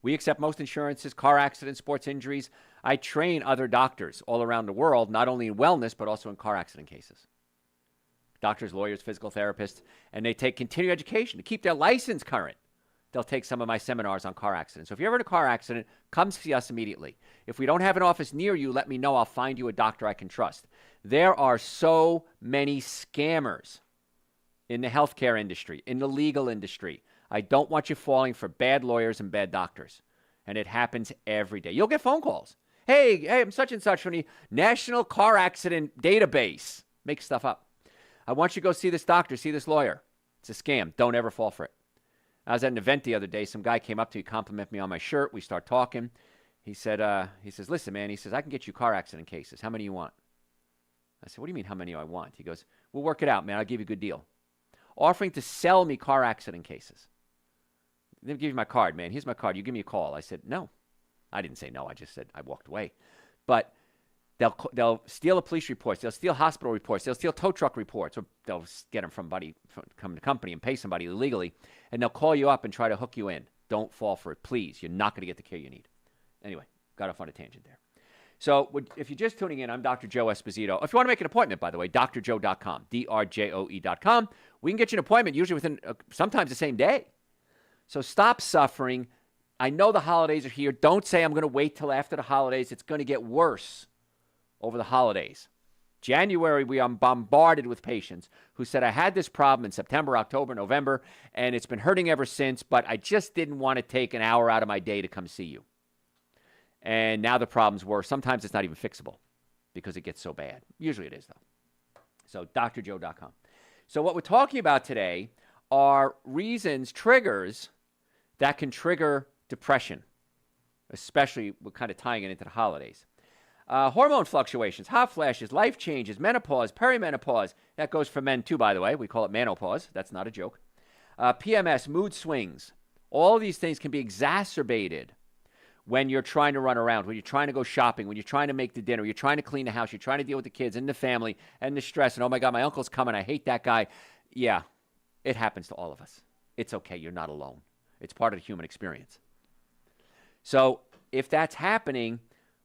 We accept most insurances, car accidents, sports injuries. I train other doctors all around the world, not only in wellness, but also in car accident cases. Doctors, lawyers, physical therapists, and they take continuing education to keep their license current. They'll take some of my seminars on car accidents. So if you're ever in a car accident, come see us immediately. If we don't have an office near you, let me know. I'll find you a doctor I can trust. There are so many scammers in the healthcare industry, in the legal industry. I don't want you falling for bad lawyers and bad doctors. And it happens every day. You'll get phone calls. Hey, I'm such and such from the National Car Accident Database. Make stuff up. I want you to go see this doctor, see this lawyer. It's a scam. Don't ever fall for it. I was at an event the other day. Some guy came up to me, complimented me on my shirt. We start talking. He says, listen, man, he says, I can get you car accident cases. How many you want? I said, what do you mean how many I want? He goes, we'll work it out, man. I'll give you a good deal. Offering to sell me car accident cases. Let me give you my card, man. Here's my card. You give me a call. I said, no. I didn't say no. I just said I walked away. But they'll steal the police reports. They'll steal hospital reports. They'll steal tow truck reports. Or they'll get them from the company and pay somebody illegally. And they'll call you up and try to hook you in. Don't fall for it, please. You're not going to get the care you need. Anyway, got off on a tangent there. So if you're just tuning in, I'm Dr. Joe Esposito. If you want to make an appointment, by the way, drjoe.com, drjoe.com. We can get you an appointment usually within sometimes the same day. So stop suffering. I know the holidays are here. Don't say I'm going to wait till after the holidays. It's going to get worse over the holidays. January, we are bombarded with patients who said, I had this problem in September, October, November, and it's been hurting ever since, but I just didn't want to take an hour out of my day to come see you. And now the problem's worse. Sometimes it's not even fixable because it gets so bad. Usually it is, though. So drjoe.com. So what we're talking about today are reasons, triggers, that can trigger depression, especially we're kind of tying it into the holidays. Hormone fluctuations, hot flashes, life changes, menopause, perimenopause. That goes for men too, by the way. We call it menopause. That's not a joke. PMS, mood swings. All these things can be exacerbated when you're trying to run around, when you're trying to go shopping, when you're trying to make the dinner, you're trying to clean the house, you're trying to deal with the kids and the family and the stress. And, oh, my God, my uncle's coming. I hate that guy. Yeah, it happens to all of us. It's okay. You're not alone. It's part of the human experience. So if that's happening,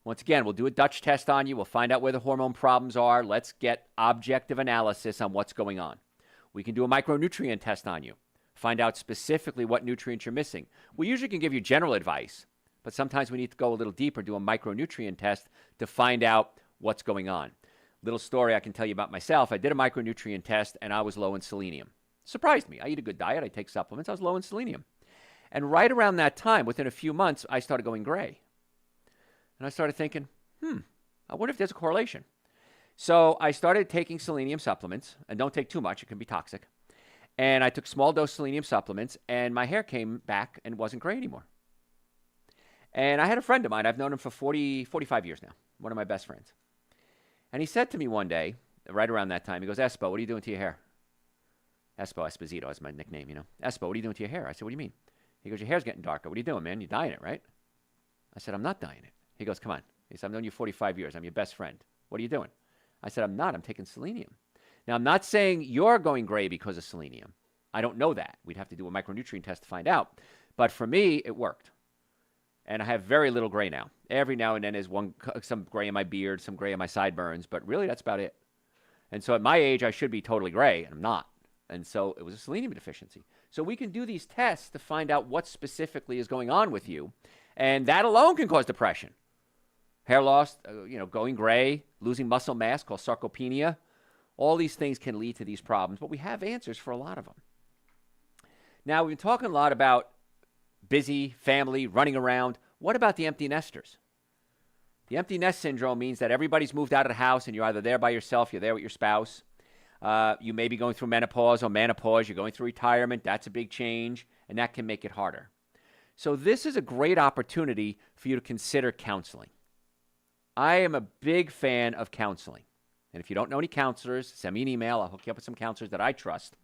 once again, we'll do a Dutch test on you. We'll find out where the hormone problems are. Let's get objective analysis on what's going on. We can do a micronutrient test on you, find out specifically what nutrients you're missing. We usually can give you general advice, but sometimes we need to go a little deeper, do a micronutrient test to find out what's going on. Little story I can tell you about myself. I did a micronutrient test, and I was low in selenium. Surprised me. I eat a good diet. I take supplements. I was low in selenium. And right around that time, within a few months, I started going gray. And I started thinking, I wonder if there's a correlation. So I started taking selenium supplements, and don't take too much. It can be toxic. And I took small dose selenium supplements, and my hair came back and wasn't gray anymore. And I had a friend of mine. I've known him for 45 years now, one of my best friends. And he said to me one day, right around that time, he goes, Espo, what are you doing to your hair? Esposito is my nickname, you know. Espo, what are you doing to your hair? I said, what do you mean? He goes, your hair's getting darker. What are you doing, man? You're dyeing it, right? I said, I'm not dyeing it. He goes, come on. He said, I've known you 45 years. I'm your best friend. What are you doing? I said, I'm not. I'm taking selenium. Now, I'm not saying you're going gray because of selenium. I don't know that. We'd have to do a micronutrient test to find out. But for me, it worked. And I have very little gray now. Every now and then there's some gray in my beard, some gray in my sideburns, but really that's about it. And so at my age, I should be totally gray, and I'm not. And so it was a selenium deficiency. So we can do these tests to find out what specifically is going on with you, and that alone can cause depression. Hair loss, going gray, losing muscle mass called sarcopenia. All these things can lead to these problems, but we have answers for a lot of them. Now, we've been talking a lot about busy, family, running around. What about the empty nesters? The empty nest syndrome means that everybody's moved out of the house and you're either there by yourself, you're there with your spouse. You may be going through menopause, you're going through retirement. That's a big change, and that can make it harder. So this is a great opportunity for you to consider counseling. I am a big fan of counseling. And if you don't know any counselors, send me an email. I'll hook you up with some counselors that I trust.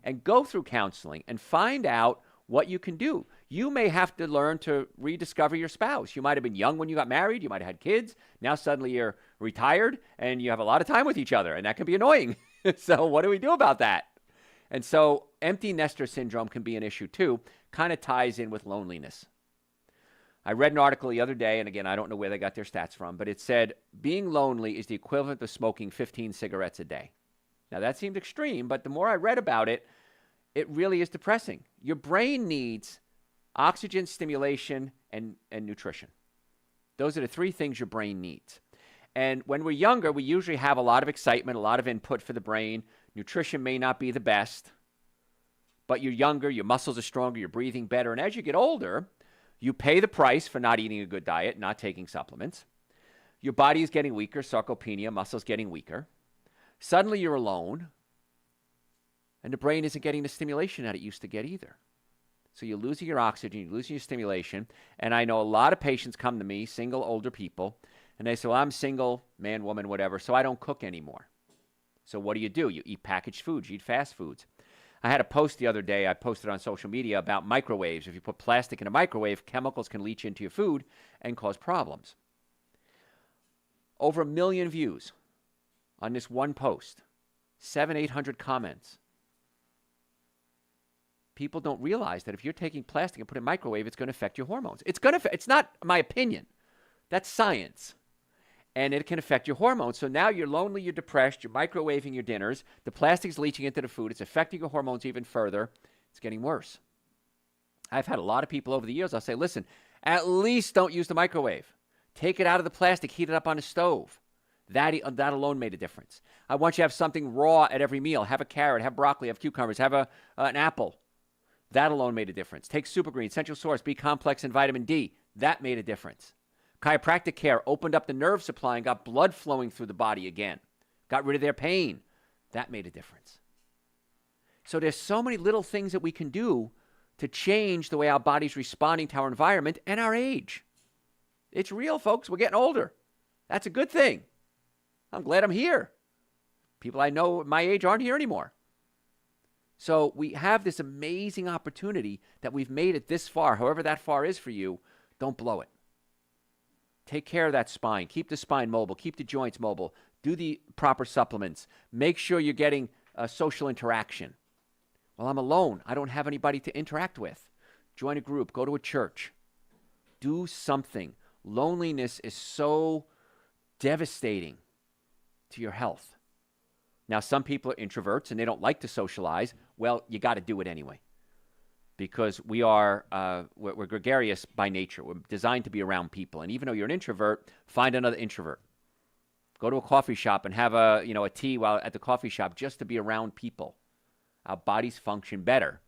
And go through counseling and find out what you can do. You may have to learn to rediscover your spouse. You might have been young when you got married. You might have had kids. Now suddenly you're retired and you have a lot of time with each other, and that can be annoying. So what do we do about that? And so empty nester syndrome can be an issue too. Kind of ties in with loneliness. I read an article the other day, and again, I don't know where they got their stats from, but it said being lonely is the equivalent of smoking 15 cigarettes a day. Now that seemed extreme, but the more I read about it, it really is depressing. Your brain needs oxygen, stimulation, and nutrition. Those are the three things your brain needs. And when we're younger, we usually have a lot of excitement, a lot of input for the brain. Nutrition may not be the best, but you're younger, your muscles are stronger, you're breathing better. And as you get older, you pay the price for not eating a good diet, not taking supplements. Your body is getting weaker, sarcopenia, muscles getting weaker. Suddenly you're alone, and the brain isn't getting the stimulation that it used to get either. So you're losing your oxygen, you're losing your stimulation. And I know a lot of patients come to me, single older people, and they say, well, I'm single, man, woman, whatever, so I don't cook anymore. So what do? You eat packaged foods, you eat fast foods. I had a post the other day, I posted on social media about microwaves. If you put plastic in a microwave, chemicals can leach into your food and cause problems. Over 1 million views on this one post, 700-800 comments. People don't realize that if you're taking plastic and put it in a microwave, it's going to affect your hormones. It's not my opinion. That's science. And it can affect your hormones. So now you're lonely, you're depressed, you're microwaving your dinners, the plastic's leaching into the food, it's affecting your hormones even further. It's getting worse. I've had a lot of people over the years, I'll say, listen, at least don't use the microwave. Take it out of the plastic, heat it up on a stove. That alone made a difference. I want you to have something raw at every meal. Have a carrot, have broccoli, have cucumbers, have an apple. That alone made a difference. Take Super Green, Essential Source, B Complex, and vitamin D. That made a difference. Chiropractic care opened up the nerve supply and got blood flowing through the body again. Got rid of their pain. That made a difference. So there's so many little things that we can do to change the way our body's responding to our environment and our age. It's real, folks. We're getting older. That's a good thing. I'm glad I'm here. People I know my age aren't here anymore. So we have this amazing opportunity that we've made it this far. However that far is for you, don't blow it. Take care of that spine. Keep the spine mobile. Keep the joints mobile. Do the proper supplements. Make sure you're getting social interaction. Well, I'm alone. I don't have anybody to interact with. Join a group. Go to a church. Do something. Loneliness is so devastating to your health. Now, some people are introverts and they don't like to socialize. Well, you got to do it anyway because we're gregarious by nature. We're designed to be around people. And even though you're an introvert, find another introvert. Go to a coffee shop and have a tea while at the coffee shop just to be around people. Our bodies function better.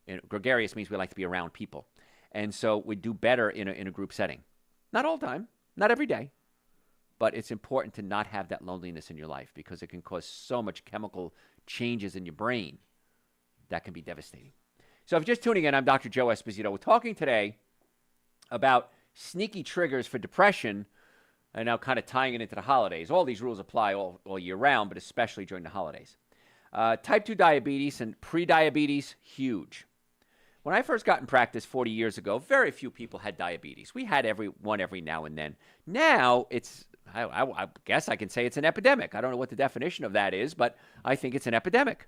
And gregarious means we like to be around people. And so we do better in a group setting. Not all the time, not every day. But it's important to not have that loneliness in your life because it can cause so much chemical changes in your brain that can be devastating. So if you're just tuning in, I'm Dr. Joe Esposito. We're talking today about sneaky triggers for depression and now kind of tying it into the holidays. All these rules apply all year round, but especially during the holidays. Type 2 diabetes and pre-diabetes, huge. When I first got in practice 40 years ago, very few people had diabetes. We had one every now and then. Now it's I guess I can say it's an epidemic. I don't know what the definition of that is, but I think it's an epidemic.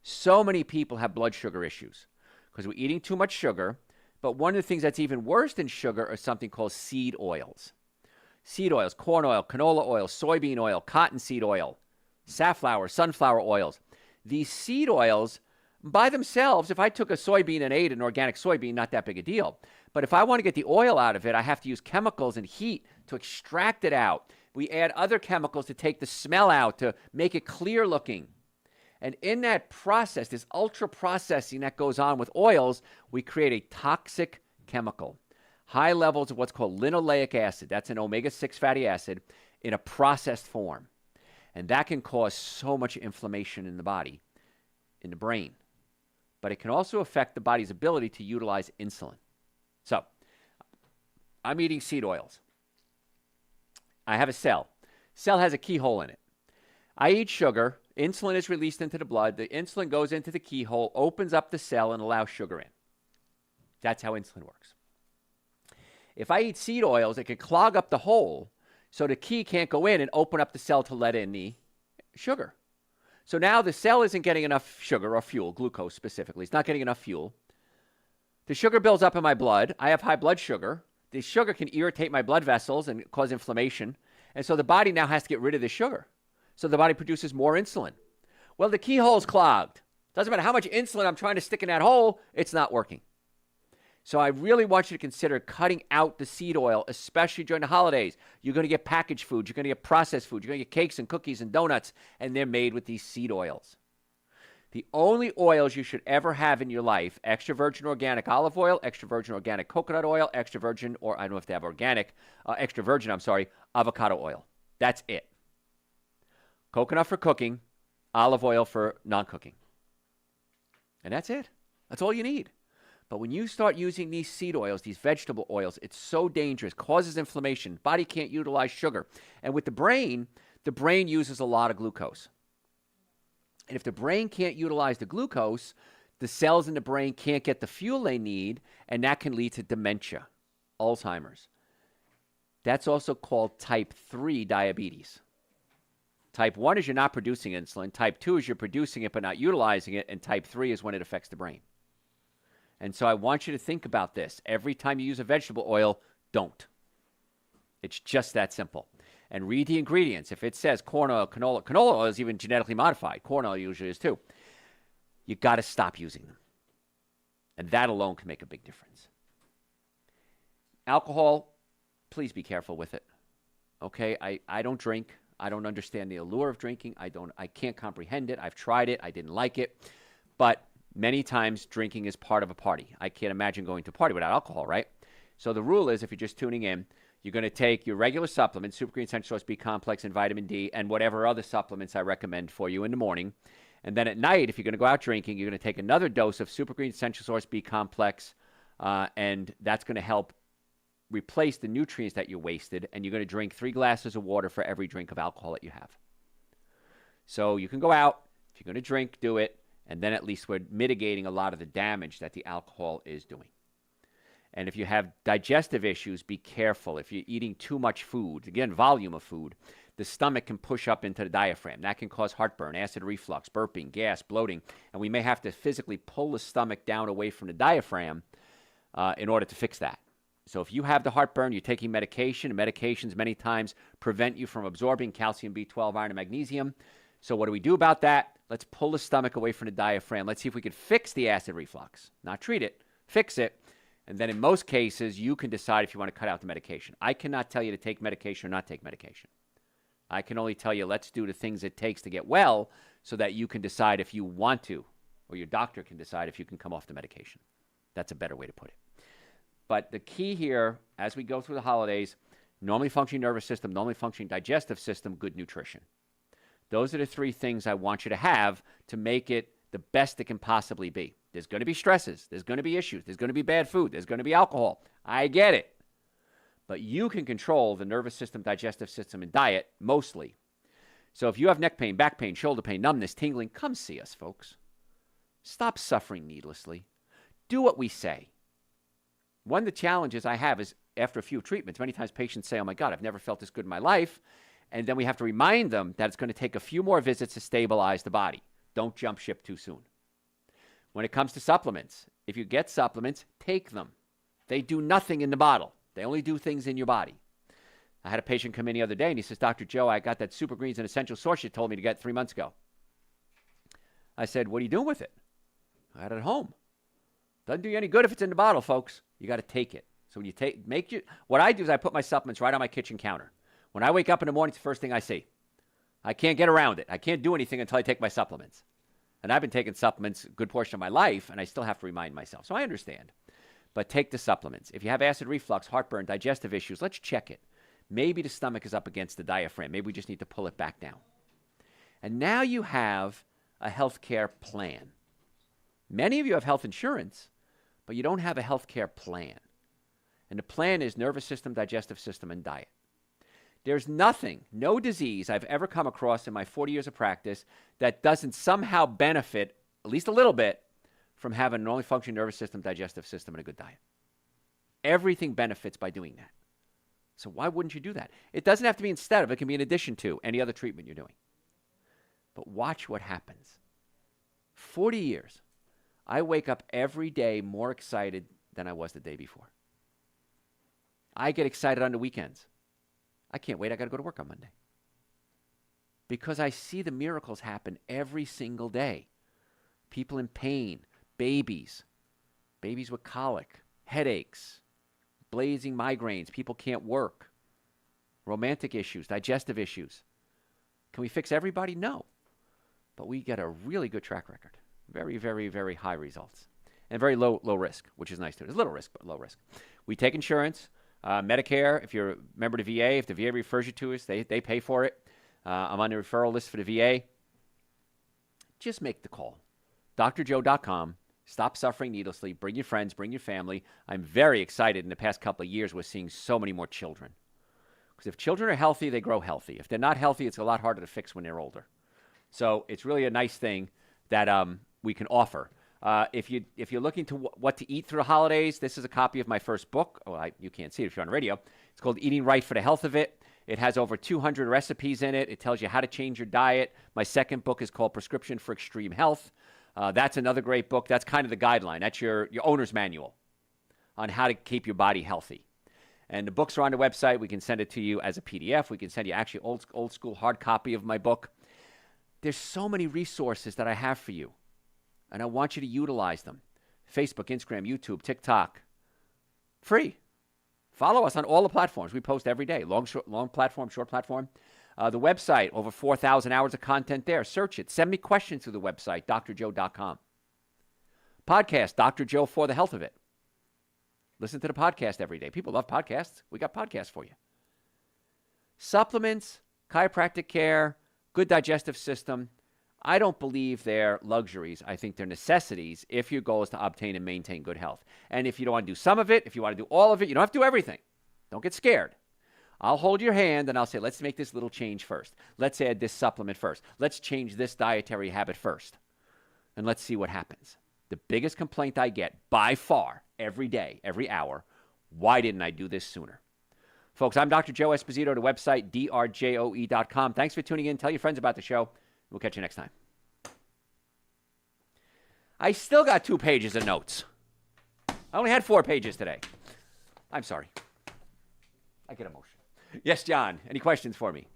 So many people have blood sugar issues because we're eating too much sugar. But one of the things that's even worse than sugar are something called seed oils. Seed oils, corn oil, canola oil, soybean oil, cottonseed oil, safflower, sunflower oils. These seed oils, by themselves, if I took a soybean and ate an organic soybean, not that big a deal. But if I want to get the oil out of it, I have to use chemicals and heat to extract it out. We add other chemicals to take the smell out, to make it clear looking. And in that process, this ultra processing that goes on with oils, we create a toxic chemical. High levels of what's called linoleic acid, that's an omega-6 fatty acid, in a processed form. And that can cause so much inflammation in the body, in the brain. But it can also affect the body's ability to utilize insulin. So, I'm eating seed oils. I have a cell. Cell has a keyhole in it. I eat sugar. Insulin is released into the blood. The insulin goes into the keyhole, opens up the cell, and allows sugar in. That's how insulin works. If I eat seed oils, it can clog up the hole so the key can't go in and open up the cell to let in the sugar. So now the cell isn't getting enough sugar or fuel, glucose specifically. It's not getting enough fuel. The sugar builds up in my blood. I have high blood sugar. The sugar can irritate my blood vessels and cause inflammation. And so the body now has to get rid of the sugar. So the body produces more insulin. Well, the keyhole's clogged. Doesn't matter how much insulin I'm trying to stick in that hole, it's not working. So I really want you to consider cutting out the seed oil, especially during the holidays. You're going to get packaged food. You're going to get processed food. You're going to get cakes and cookies and donuts, and they're made with these seed oils. The only oils you should ever have in your life, extra virgin organic olive oil, extra virgin organic coconut oil, extra virgin, or I don't know if they have organic, extra virgin, avocado oil. That's it. Coconut for cooking, olive oil for non-cooking. And that's it. That's all you need. But when you start using these seed oils, these vegetable oils, it's so dangerous, causes inflammation. Body can't utilize sugar. And with the brain uses a lot of glucose. And if the brain can't utilize the glucose, the cells in the brain can't get the fuel they need, and that can lead to dementia, Alzheimer's. That's also called type 3 diabetes. Type 1 is you're not producing insulin. Type 2 is you're producing it but not utilizing it. And type 3 is when it affects the brain. And so I want you to think about this. Every time you use a vegetable oil, don't. It's just that simple. And read the ingredients. If it says corn oil, canola oil is even genetically modified. Corn oil usually is too. You got to stop using them. And that alone can make a big difference. Alcohol, please be careful with it. Okay, I don't drink. I don't understand the allure of drinking. I can't comprehend it. I've tried it. I didn't like it. But many times drinking is part of a party. I can't imagine going to a party without alcohol, right? So the rule is if you're just tuning in, you're going to take your regular supplements, Super Green Essential Source B Complex and Vitamin D, and whatever other supplements I recommend for you in the morning. And then at night, if you're going to go out drinking, you're going to take another dose of Super Green Essential Source B Complex, and that's going to help replace the nutrients that you wasted, and you're going to drink 3 glasses of water for every drink of alcohol that you have. So you can go out. If you're going to drink, do it. And then at least we're mitigating a lot of the damage that the alcohol is doing. And if you have digestive issues, be careful. If you're eating too much food, again, volume of food, the stomach can push up into the diaphragm. That can cause heartburn, acid reflux, burping, gas, bloating. And we may have to physically pull the stomach down away from the diaphragm in order to fix that. So if you have the heartburn, you're taking medication, and medications many times prevent you from absorbing calcium, B12, iron, and magnesium. So what do we do about that? Let's pull the stomach away from the diaphragm. Let's see if we can fix the acid reflux. Not treat it, fix it. And then in most cases, you can decide if you want to cut out the medication. I cannot tell you to take medication or not take medication. I can only tell you let's do the things it takes to get well so that you can decide if you want to, or your doctor can decide if you can come off the medication. That's a better way to put it. But the key here, as we go through the holidays, normally functioning nervous system, normally functioning digestive system, good nutrition. Those are the three things I want you to have to make it the best it can possibly be. There's going to be stresses. There's going to be issues. There's going to be bad food. There's going to be alcohol. I get it. But you can control the nervous system, digestive system, and diet mostly. So if you have neck pain, back pain, shoulder pain, numbness, tingling, come see us, folks. Stop suffering needlessly. Do what we say. One of the challenges I have is after a few treatments, many times patients say, oh my God, I've never felt this good in my life. And then we have to remind them that it's going to take a few more visits to stabilize the body. Don't jump ship too soon. When it comes to supplements, if you get supplements, take them. They do nothing in the bottle. They only do things in your body. I had a patient come in the other day and he says, Dr. Joe, I got that Super Greens and Essential Source you told me to get 3 months ago. I said, what are you doing with it? I had it at home. Doesn't do you any good if it's in the bottle, folks. You got to take it. So when you what I do is I put my supplements right on my kitchen counter. When I wake up in the morning, it's the first thing I see. I can't get around it. I can't do anything until I take my supplements. And I've been taking supplements a good portion of my life, and I still have to remind myself. So I understand. But take the supplements. If you have acid reflux, heartburn, digestive issues, let's check it. Maybe the stomach is up against the diaphragm. Maybe we just need to pull it back down. And now you have a healthcare plan. Many of you have health insurance, but you don't have a healthcare plan. And the plan is nervous system, digestive system, and diet. There's nothing, no disease I've ever come across in my 40 years of practice that doesn't somehow benefit, at least a little bit, from having a normally functioning nervous system, digestive system, and a good diet. Everything benefits by doing that. So why wouldn't you do that? It doesn't have to be instead of, it can be in addition to any other treatment you're doing. But watch what happens. 40 years, I wake up every day more excited than I was the day before. I get excited on the weekends. I can't wait. I got to go to work on Monday. Because I see the miracles happen every single day. People in pain, babies with colic, headaches, blazing migraines, people can't work, romantic issues, digestive issues. Can we fix everybody? No. But we get a really good track record. Very, very, very high results. And very low risk, which is nice too. There's a little risk, but low risk. We take insurance. Medicare, if you're a member of the VA, if the VA refers you to us, they pay for it. I'm on the referral list for the VA. Just make the call. drjoe.com. Stop suffering needlessly. Bring your friends. Bring your family. I'm very excited. In the past couple of years, we're seeing so many more children. Because if children are healthy, they grow healthy. If they're not healthy, it's a lot harder to fix when they're older. So it's really a nice thing that we can offer. If you're looking to what to eat through the holidays, this is a copy of my first book. Well, you can't see it if you're on radio. It's called Eating Right for the Health of It. It has over 200 recipes in it. It tells you how to change your diet. My second book is called Prescription for Extreme Health. That's another great book. That's kind of the guideline. That's your owner's manual on how to keep your body healthy. And the books are on the website. We can send it to you as a PDF. We can send you actually old school hard copy of my book. There's so many resources that I have for you. And I want you to utilize them. Facebook, Instagram, YouTube, TikTok. Free. Follow us on all the platforms. We post every day. Long platform, short platform. The website, over 4,000 hours of content there. Search it. Send me questions through the website, drjoe.com. Podcast, Dr. Joe for the Health of It. Listen to the podcast every day. People love podcasts. We got podcasts for you. Supplements, chiropractic care, good digestive system. I don't believe they're luxuries. I think they're necessities if your goal is to obtain and maintain good health. And if you don't want to do some of it, if you want to do all of it, you don't have to do everything. Don't get scared. I'll hold your hand and I'll say, let's make this little change first. Let's add this supplement first. Let's change this dietary habit first. And let's see what happens. The biggest complaint I get by far every day, every hour, why didn't I do this sooner? Folks, I'm Dr. Joe Esposito, the website, drjoe.com. Thanks for tuning in. Tell your friends about the show. We'll catch you next time. I still got 2 pages of notes. I only had 4 pages today. I'm sorry. I get emotional. Yes, John. Any questions for me?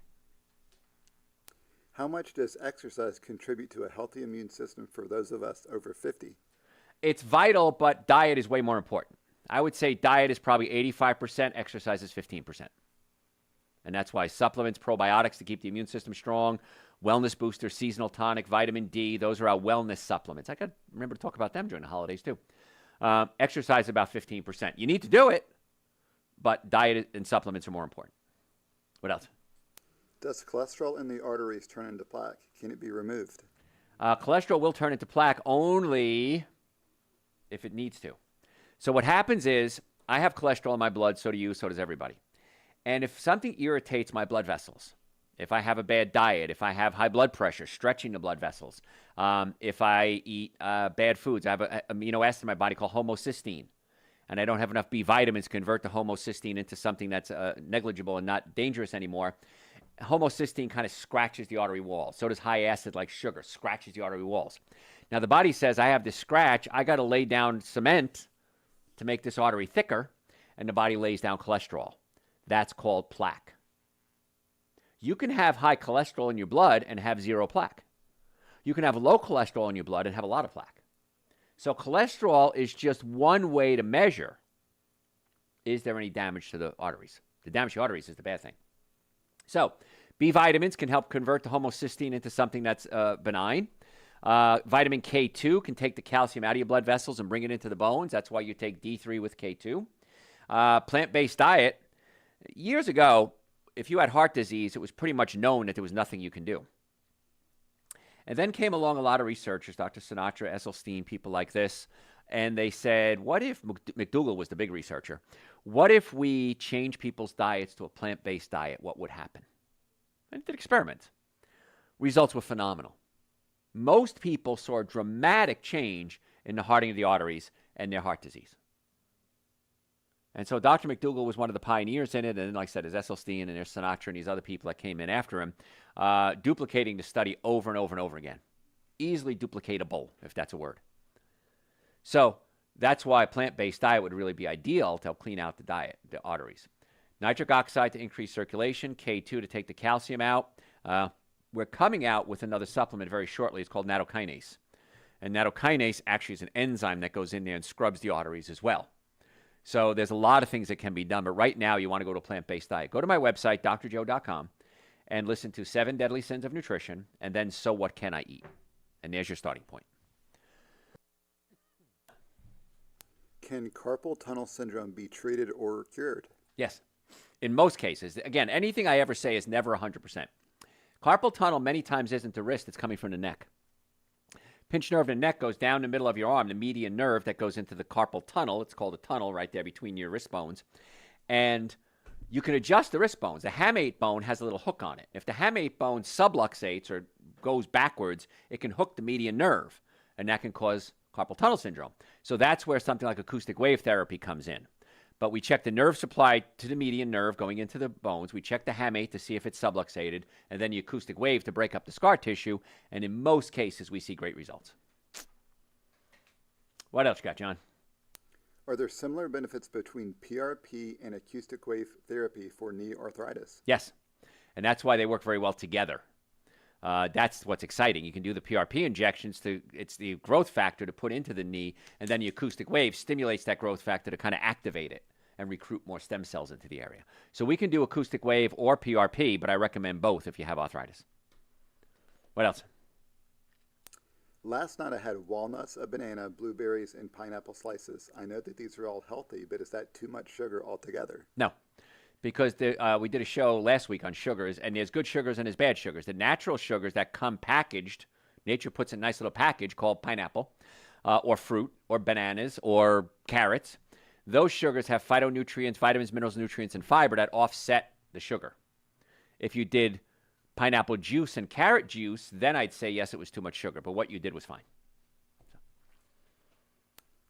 How much does exercise contribute to a healthy immune system for those of us over 50? It's vital, but diet is way more important. I would say diet is probably 85%, exercise is 15%. And that's why supplements, probiotics to keep the immune system strong, wellness booster, seasonal tonic, vitamin D, those are our wellness supplements. I got to remember to talk about them during the holidays too. Exercise about 15%. You need to do it, but diet and supplements are more important. What else? Does cholesterol in the arteries turn into plaque? Can it be removed? Cholesterol will turn into plaque only if it needs to. So what happens is I have cholesterol in my blood, so do you, so does everybody. And if something irritates my blood vessels, if I have a bad diet, if I have high blood pressure, stretching the blood vessels, if I eat bad foods, I have an amino acid in my body called homocysteine, and I don't have enough B vitamins to convert the homocysteine into something that's negligible and not dangerous anymore. Homocysteine kind of scratches the artery walls. So does high acid like sugar, scratches the artery walls. Now the body says, I have this scratch, I got to lay down cement to make this artery thicker, and the body lays down cholesterol. That's called plaque. You can have high cholesterol in your blood and have zero plaque. You can have low cholesterol in your blood and have a lot of plaque. So cholesterol is just one way to measure, is there any damage to the arteries? The damage to the arteries is the bad thing. So B vitamins can help convert the homocysteine into something that's benign. Vitamin K2 can take the calcium out of your blood vessels and bring it into the bones. That's why you take D3 with K2. Plant-based diet. Years ago, if you had heart disease, it was pretty much known that there was nothing you can do. And then came along a lot of researchers, Dr. Sinatra, Esselstyn, people like this, and they said, what if, McDougall was the big researcher, what if we change people's diets to a plant-based diet? What would happen? And did experiments. Results were phenomenal. Most people saw a dramatic change in the hardening of the arteries and their heart disease. And so Dr. McDougall was one of the pioneers in it. And then, like I said, there's Esselstyn and there's Sinatra and these other people that came in after him, duplicating the study over and over and over again. Easily duplicatable, if that's a word. So that's why a plant-based diet would really be ideal to help clean out the diet, the arteries. Nitric oxide to increase circulation, K2 to take the calcium out. We're coming out with another supplement very shortly. It's called nattokinase. And nattokinase actually is an enzyme that goes in there and scrubs the arteries as well. So there's a lot of things that can be done, but right now you want to go to a plant-based diet. Go to my website, drjoe.com, and listen to 7 Deadly Sins of Nutrition, and then So What Can I Eat? And there's your starting point. Can carpal tunnel syndrome be treated or cured? Yes, in most cases. Again, anything I ever say is never 100%. Carpal tunnel many times isn't the wrist, it's coming from the neck. Pinched nerve in the neck goes down the middle of your arm, the median nerve that goes into the carpal tunnel. It's called a tunnel right there between your wrist bones. And you can adjust the wrist bones. The hamate bone has a little hook on it. If the hamate bone subluxates or goes backwards, it can hook the median nerve, and that can cause carpal tunnel syndrome. So that's where something like acoustic wave therapy comes in. But we check the nerve supply to the median nerve going into the bones. We check the hamate to see if it's subluxated, and then the acoustic wave to break up the scar tissue. And in most cases, we see great results. What else you got, John? Are there similar benefits between PRP and acoustic wave therapy for knee arthritis? Yes, and that's why they work very well together. That's what's exciting. You can do the PRP injections it's the growth factor to put into the knee, and then the acoustic wave stimulates that growth factor to kind of activate it and recruit more stem cells into the area. So we can do acoustic wave or PRP, but I recommend both if you have arthritis. What else? Last night I had walnuts, a banana, blueberries, and pineapple slices. I know that these are all healthy, but is that too much sugar altogether? No. Because we did a show last week on sugars, and there's good sugars and there's bad sugars. The natural sugars that come packaged, nature puts in a nice little package called pineapple, or fruit, or bananas, or carrots. Those sugars have phytonutrients, vitamins, minerals, nutrients, and fiber that offset the sugar. If you did pineapple juice and carrot juice, then I'd say, yes, it was too much sugar, but what you did was fine.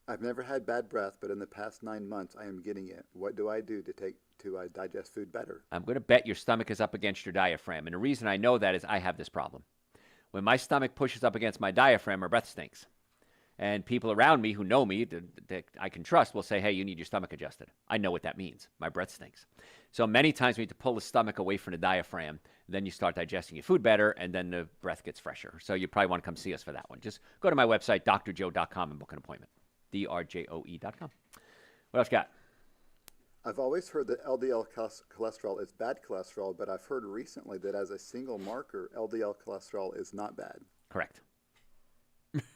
I've never had bad breath, but in the past 9 months I am getting it. What do I do to digest food better? I'm going to bet your stomach is up against your diaphragm, and the reason I know that is I have this problem. When my stomach pushes up against my diaphragm, my breath stinks. And people around me who know me that I can trust will say, hey, you need your stomach adjusted. I know what that means. My breath stinks. So many times we need to pull the stomach away from the diaphragm. Then you start digesting your food better, and then the breath gets fresher. So you probably want to come see us for that one. Just go to my website, drjoe.com, and book an appointment. drjoe.com. What else got? I've always heard that LDL cholesterol is bad cholesterol, but I've heard recently that as a single marker, LDL cholesterol is not bad. Correct.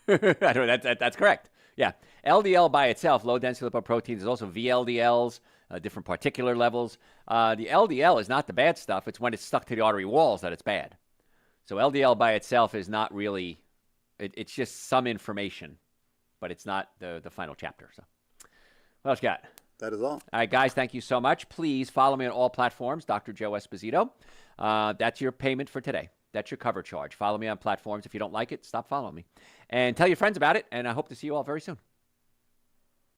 I don't know, that's correct. Yeah. LDL by itself, low density lipoproteins, there's also VLDLs, different particular levels. The LDL is not the bad stuff. It's when it's stuck to the artery walls that it's bad. So LDL by itself is not really, it's just some information, but it's not the final chapter. So what else you got? That is all. All right, guys, thank you so much. Please follow me on all platforms, Dr. Joe Esposito. That's your payment for today. That's your cover charge. Follow me on platforms. If you don't like it, stop following me. And tell your friends about it, and I hope to see you all very soon.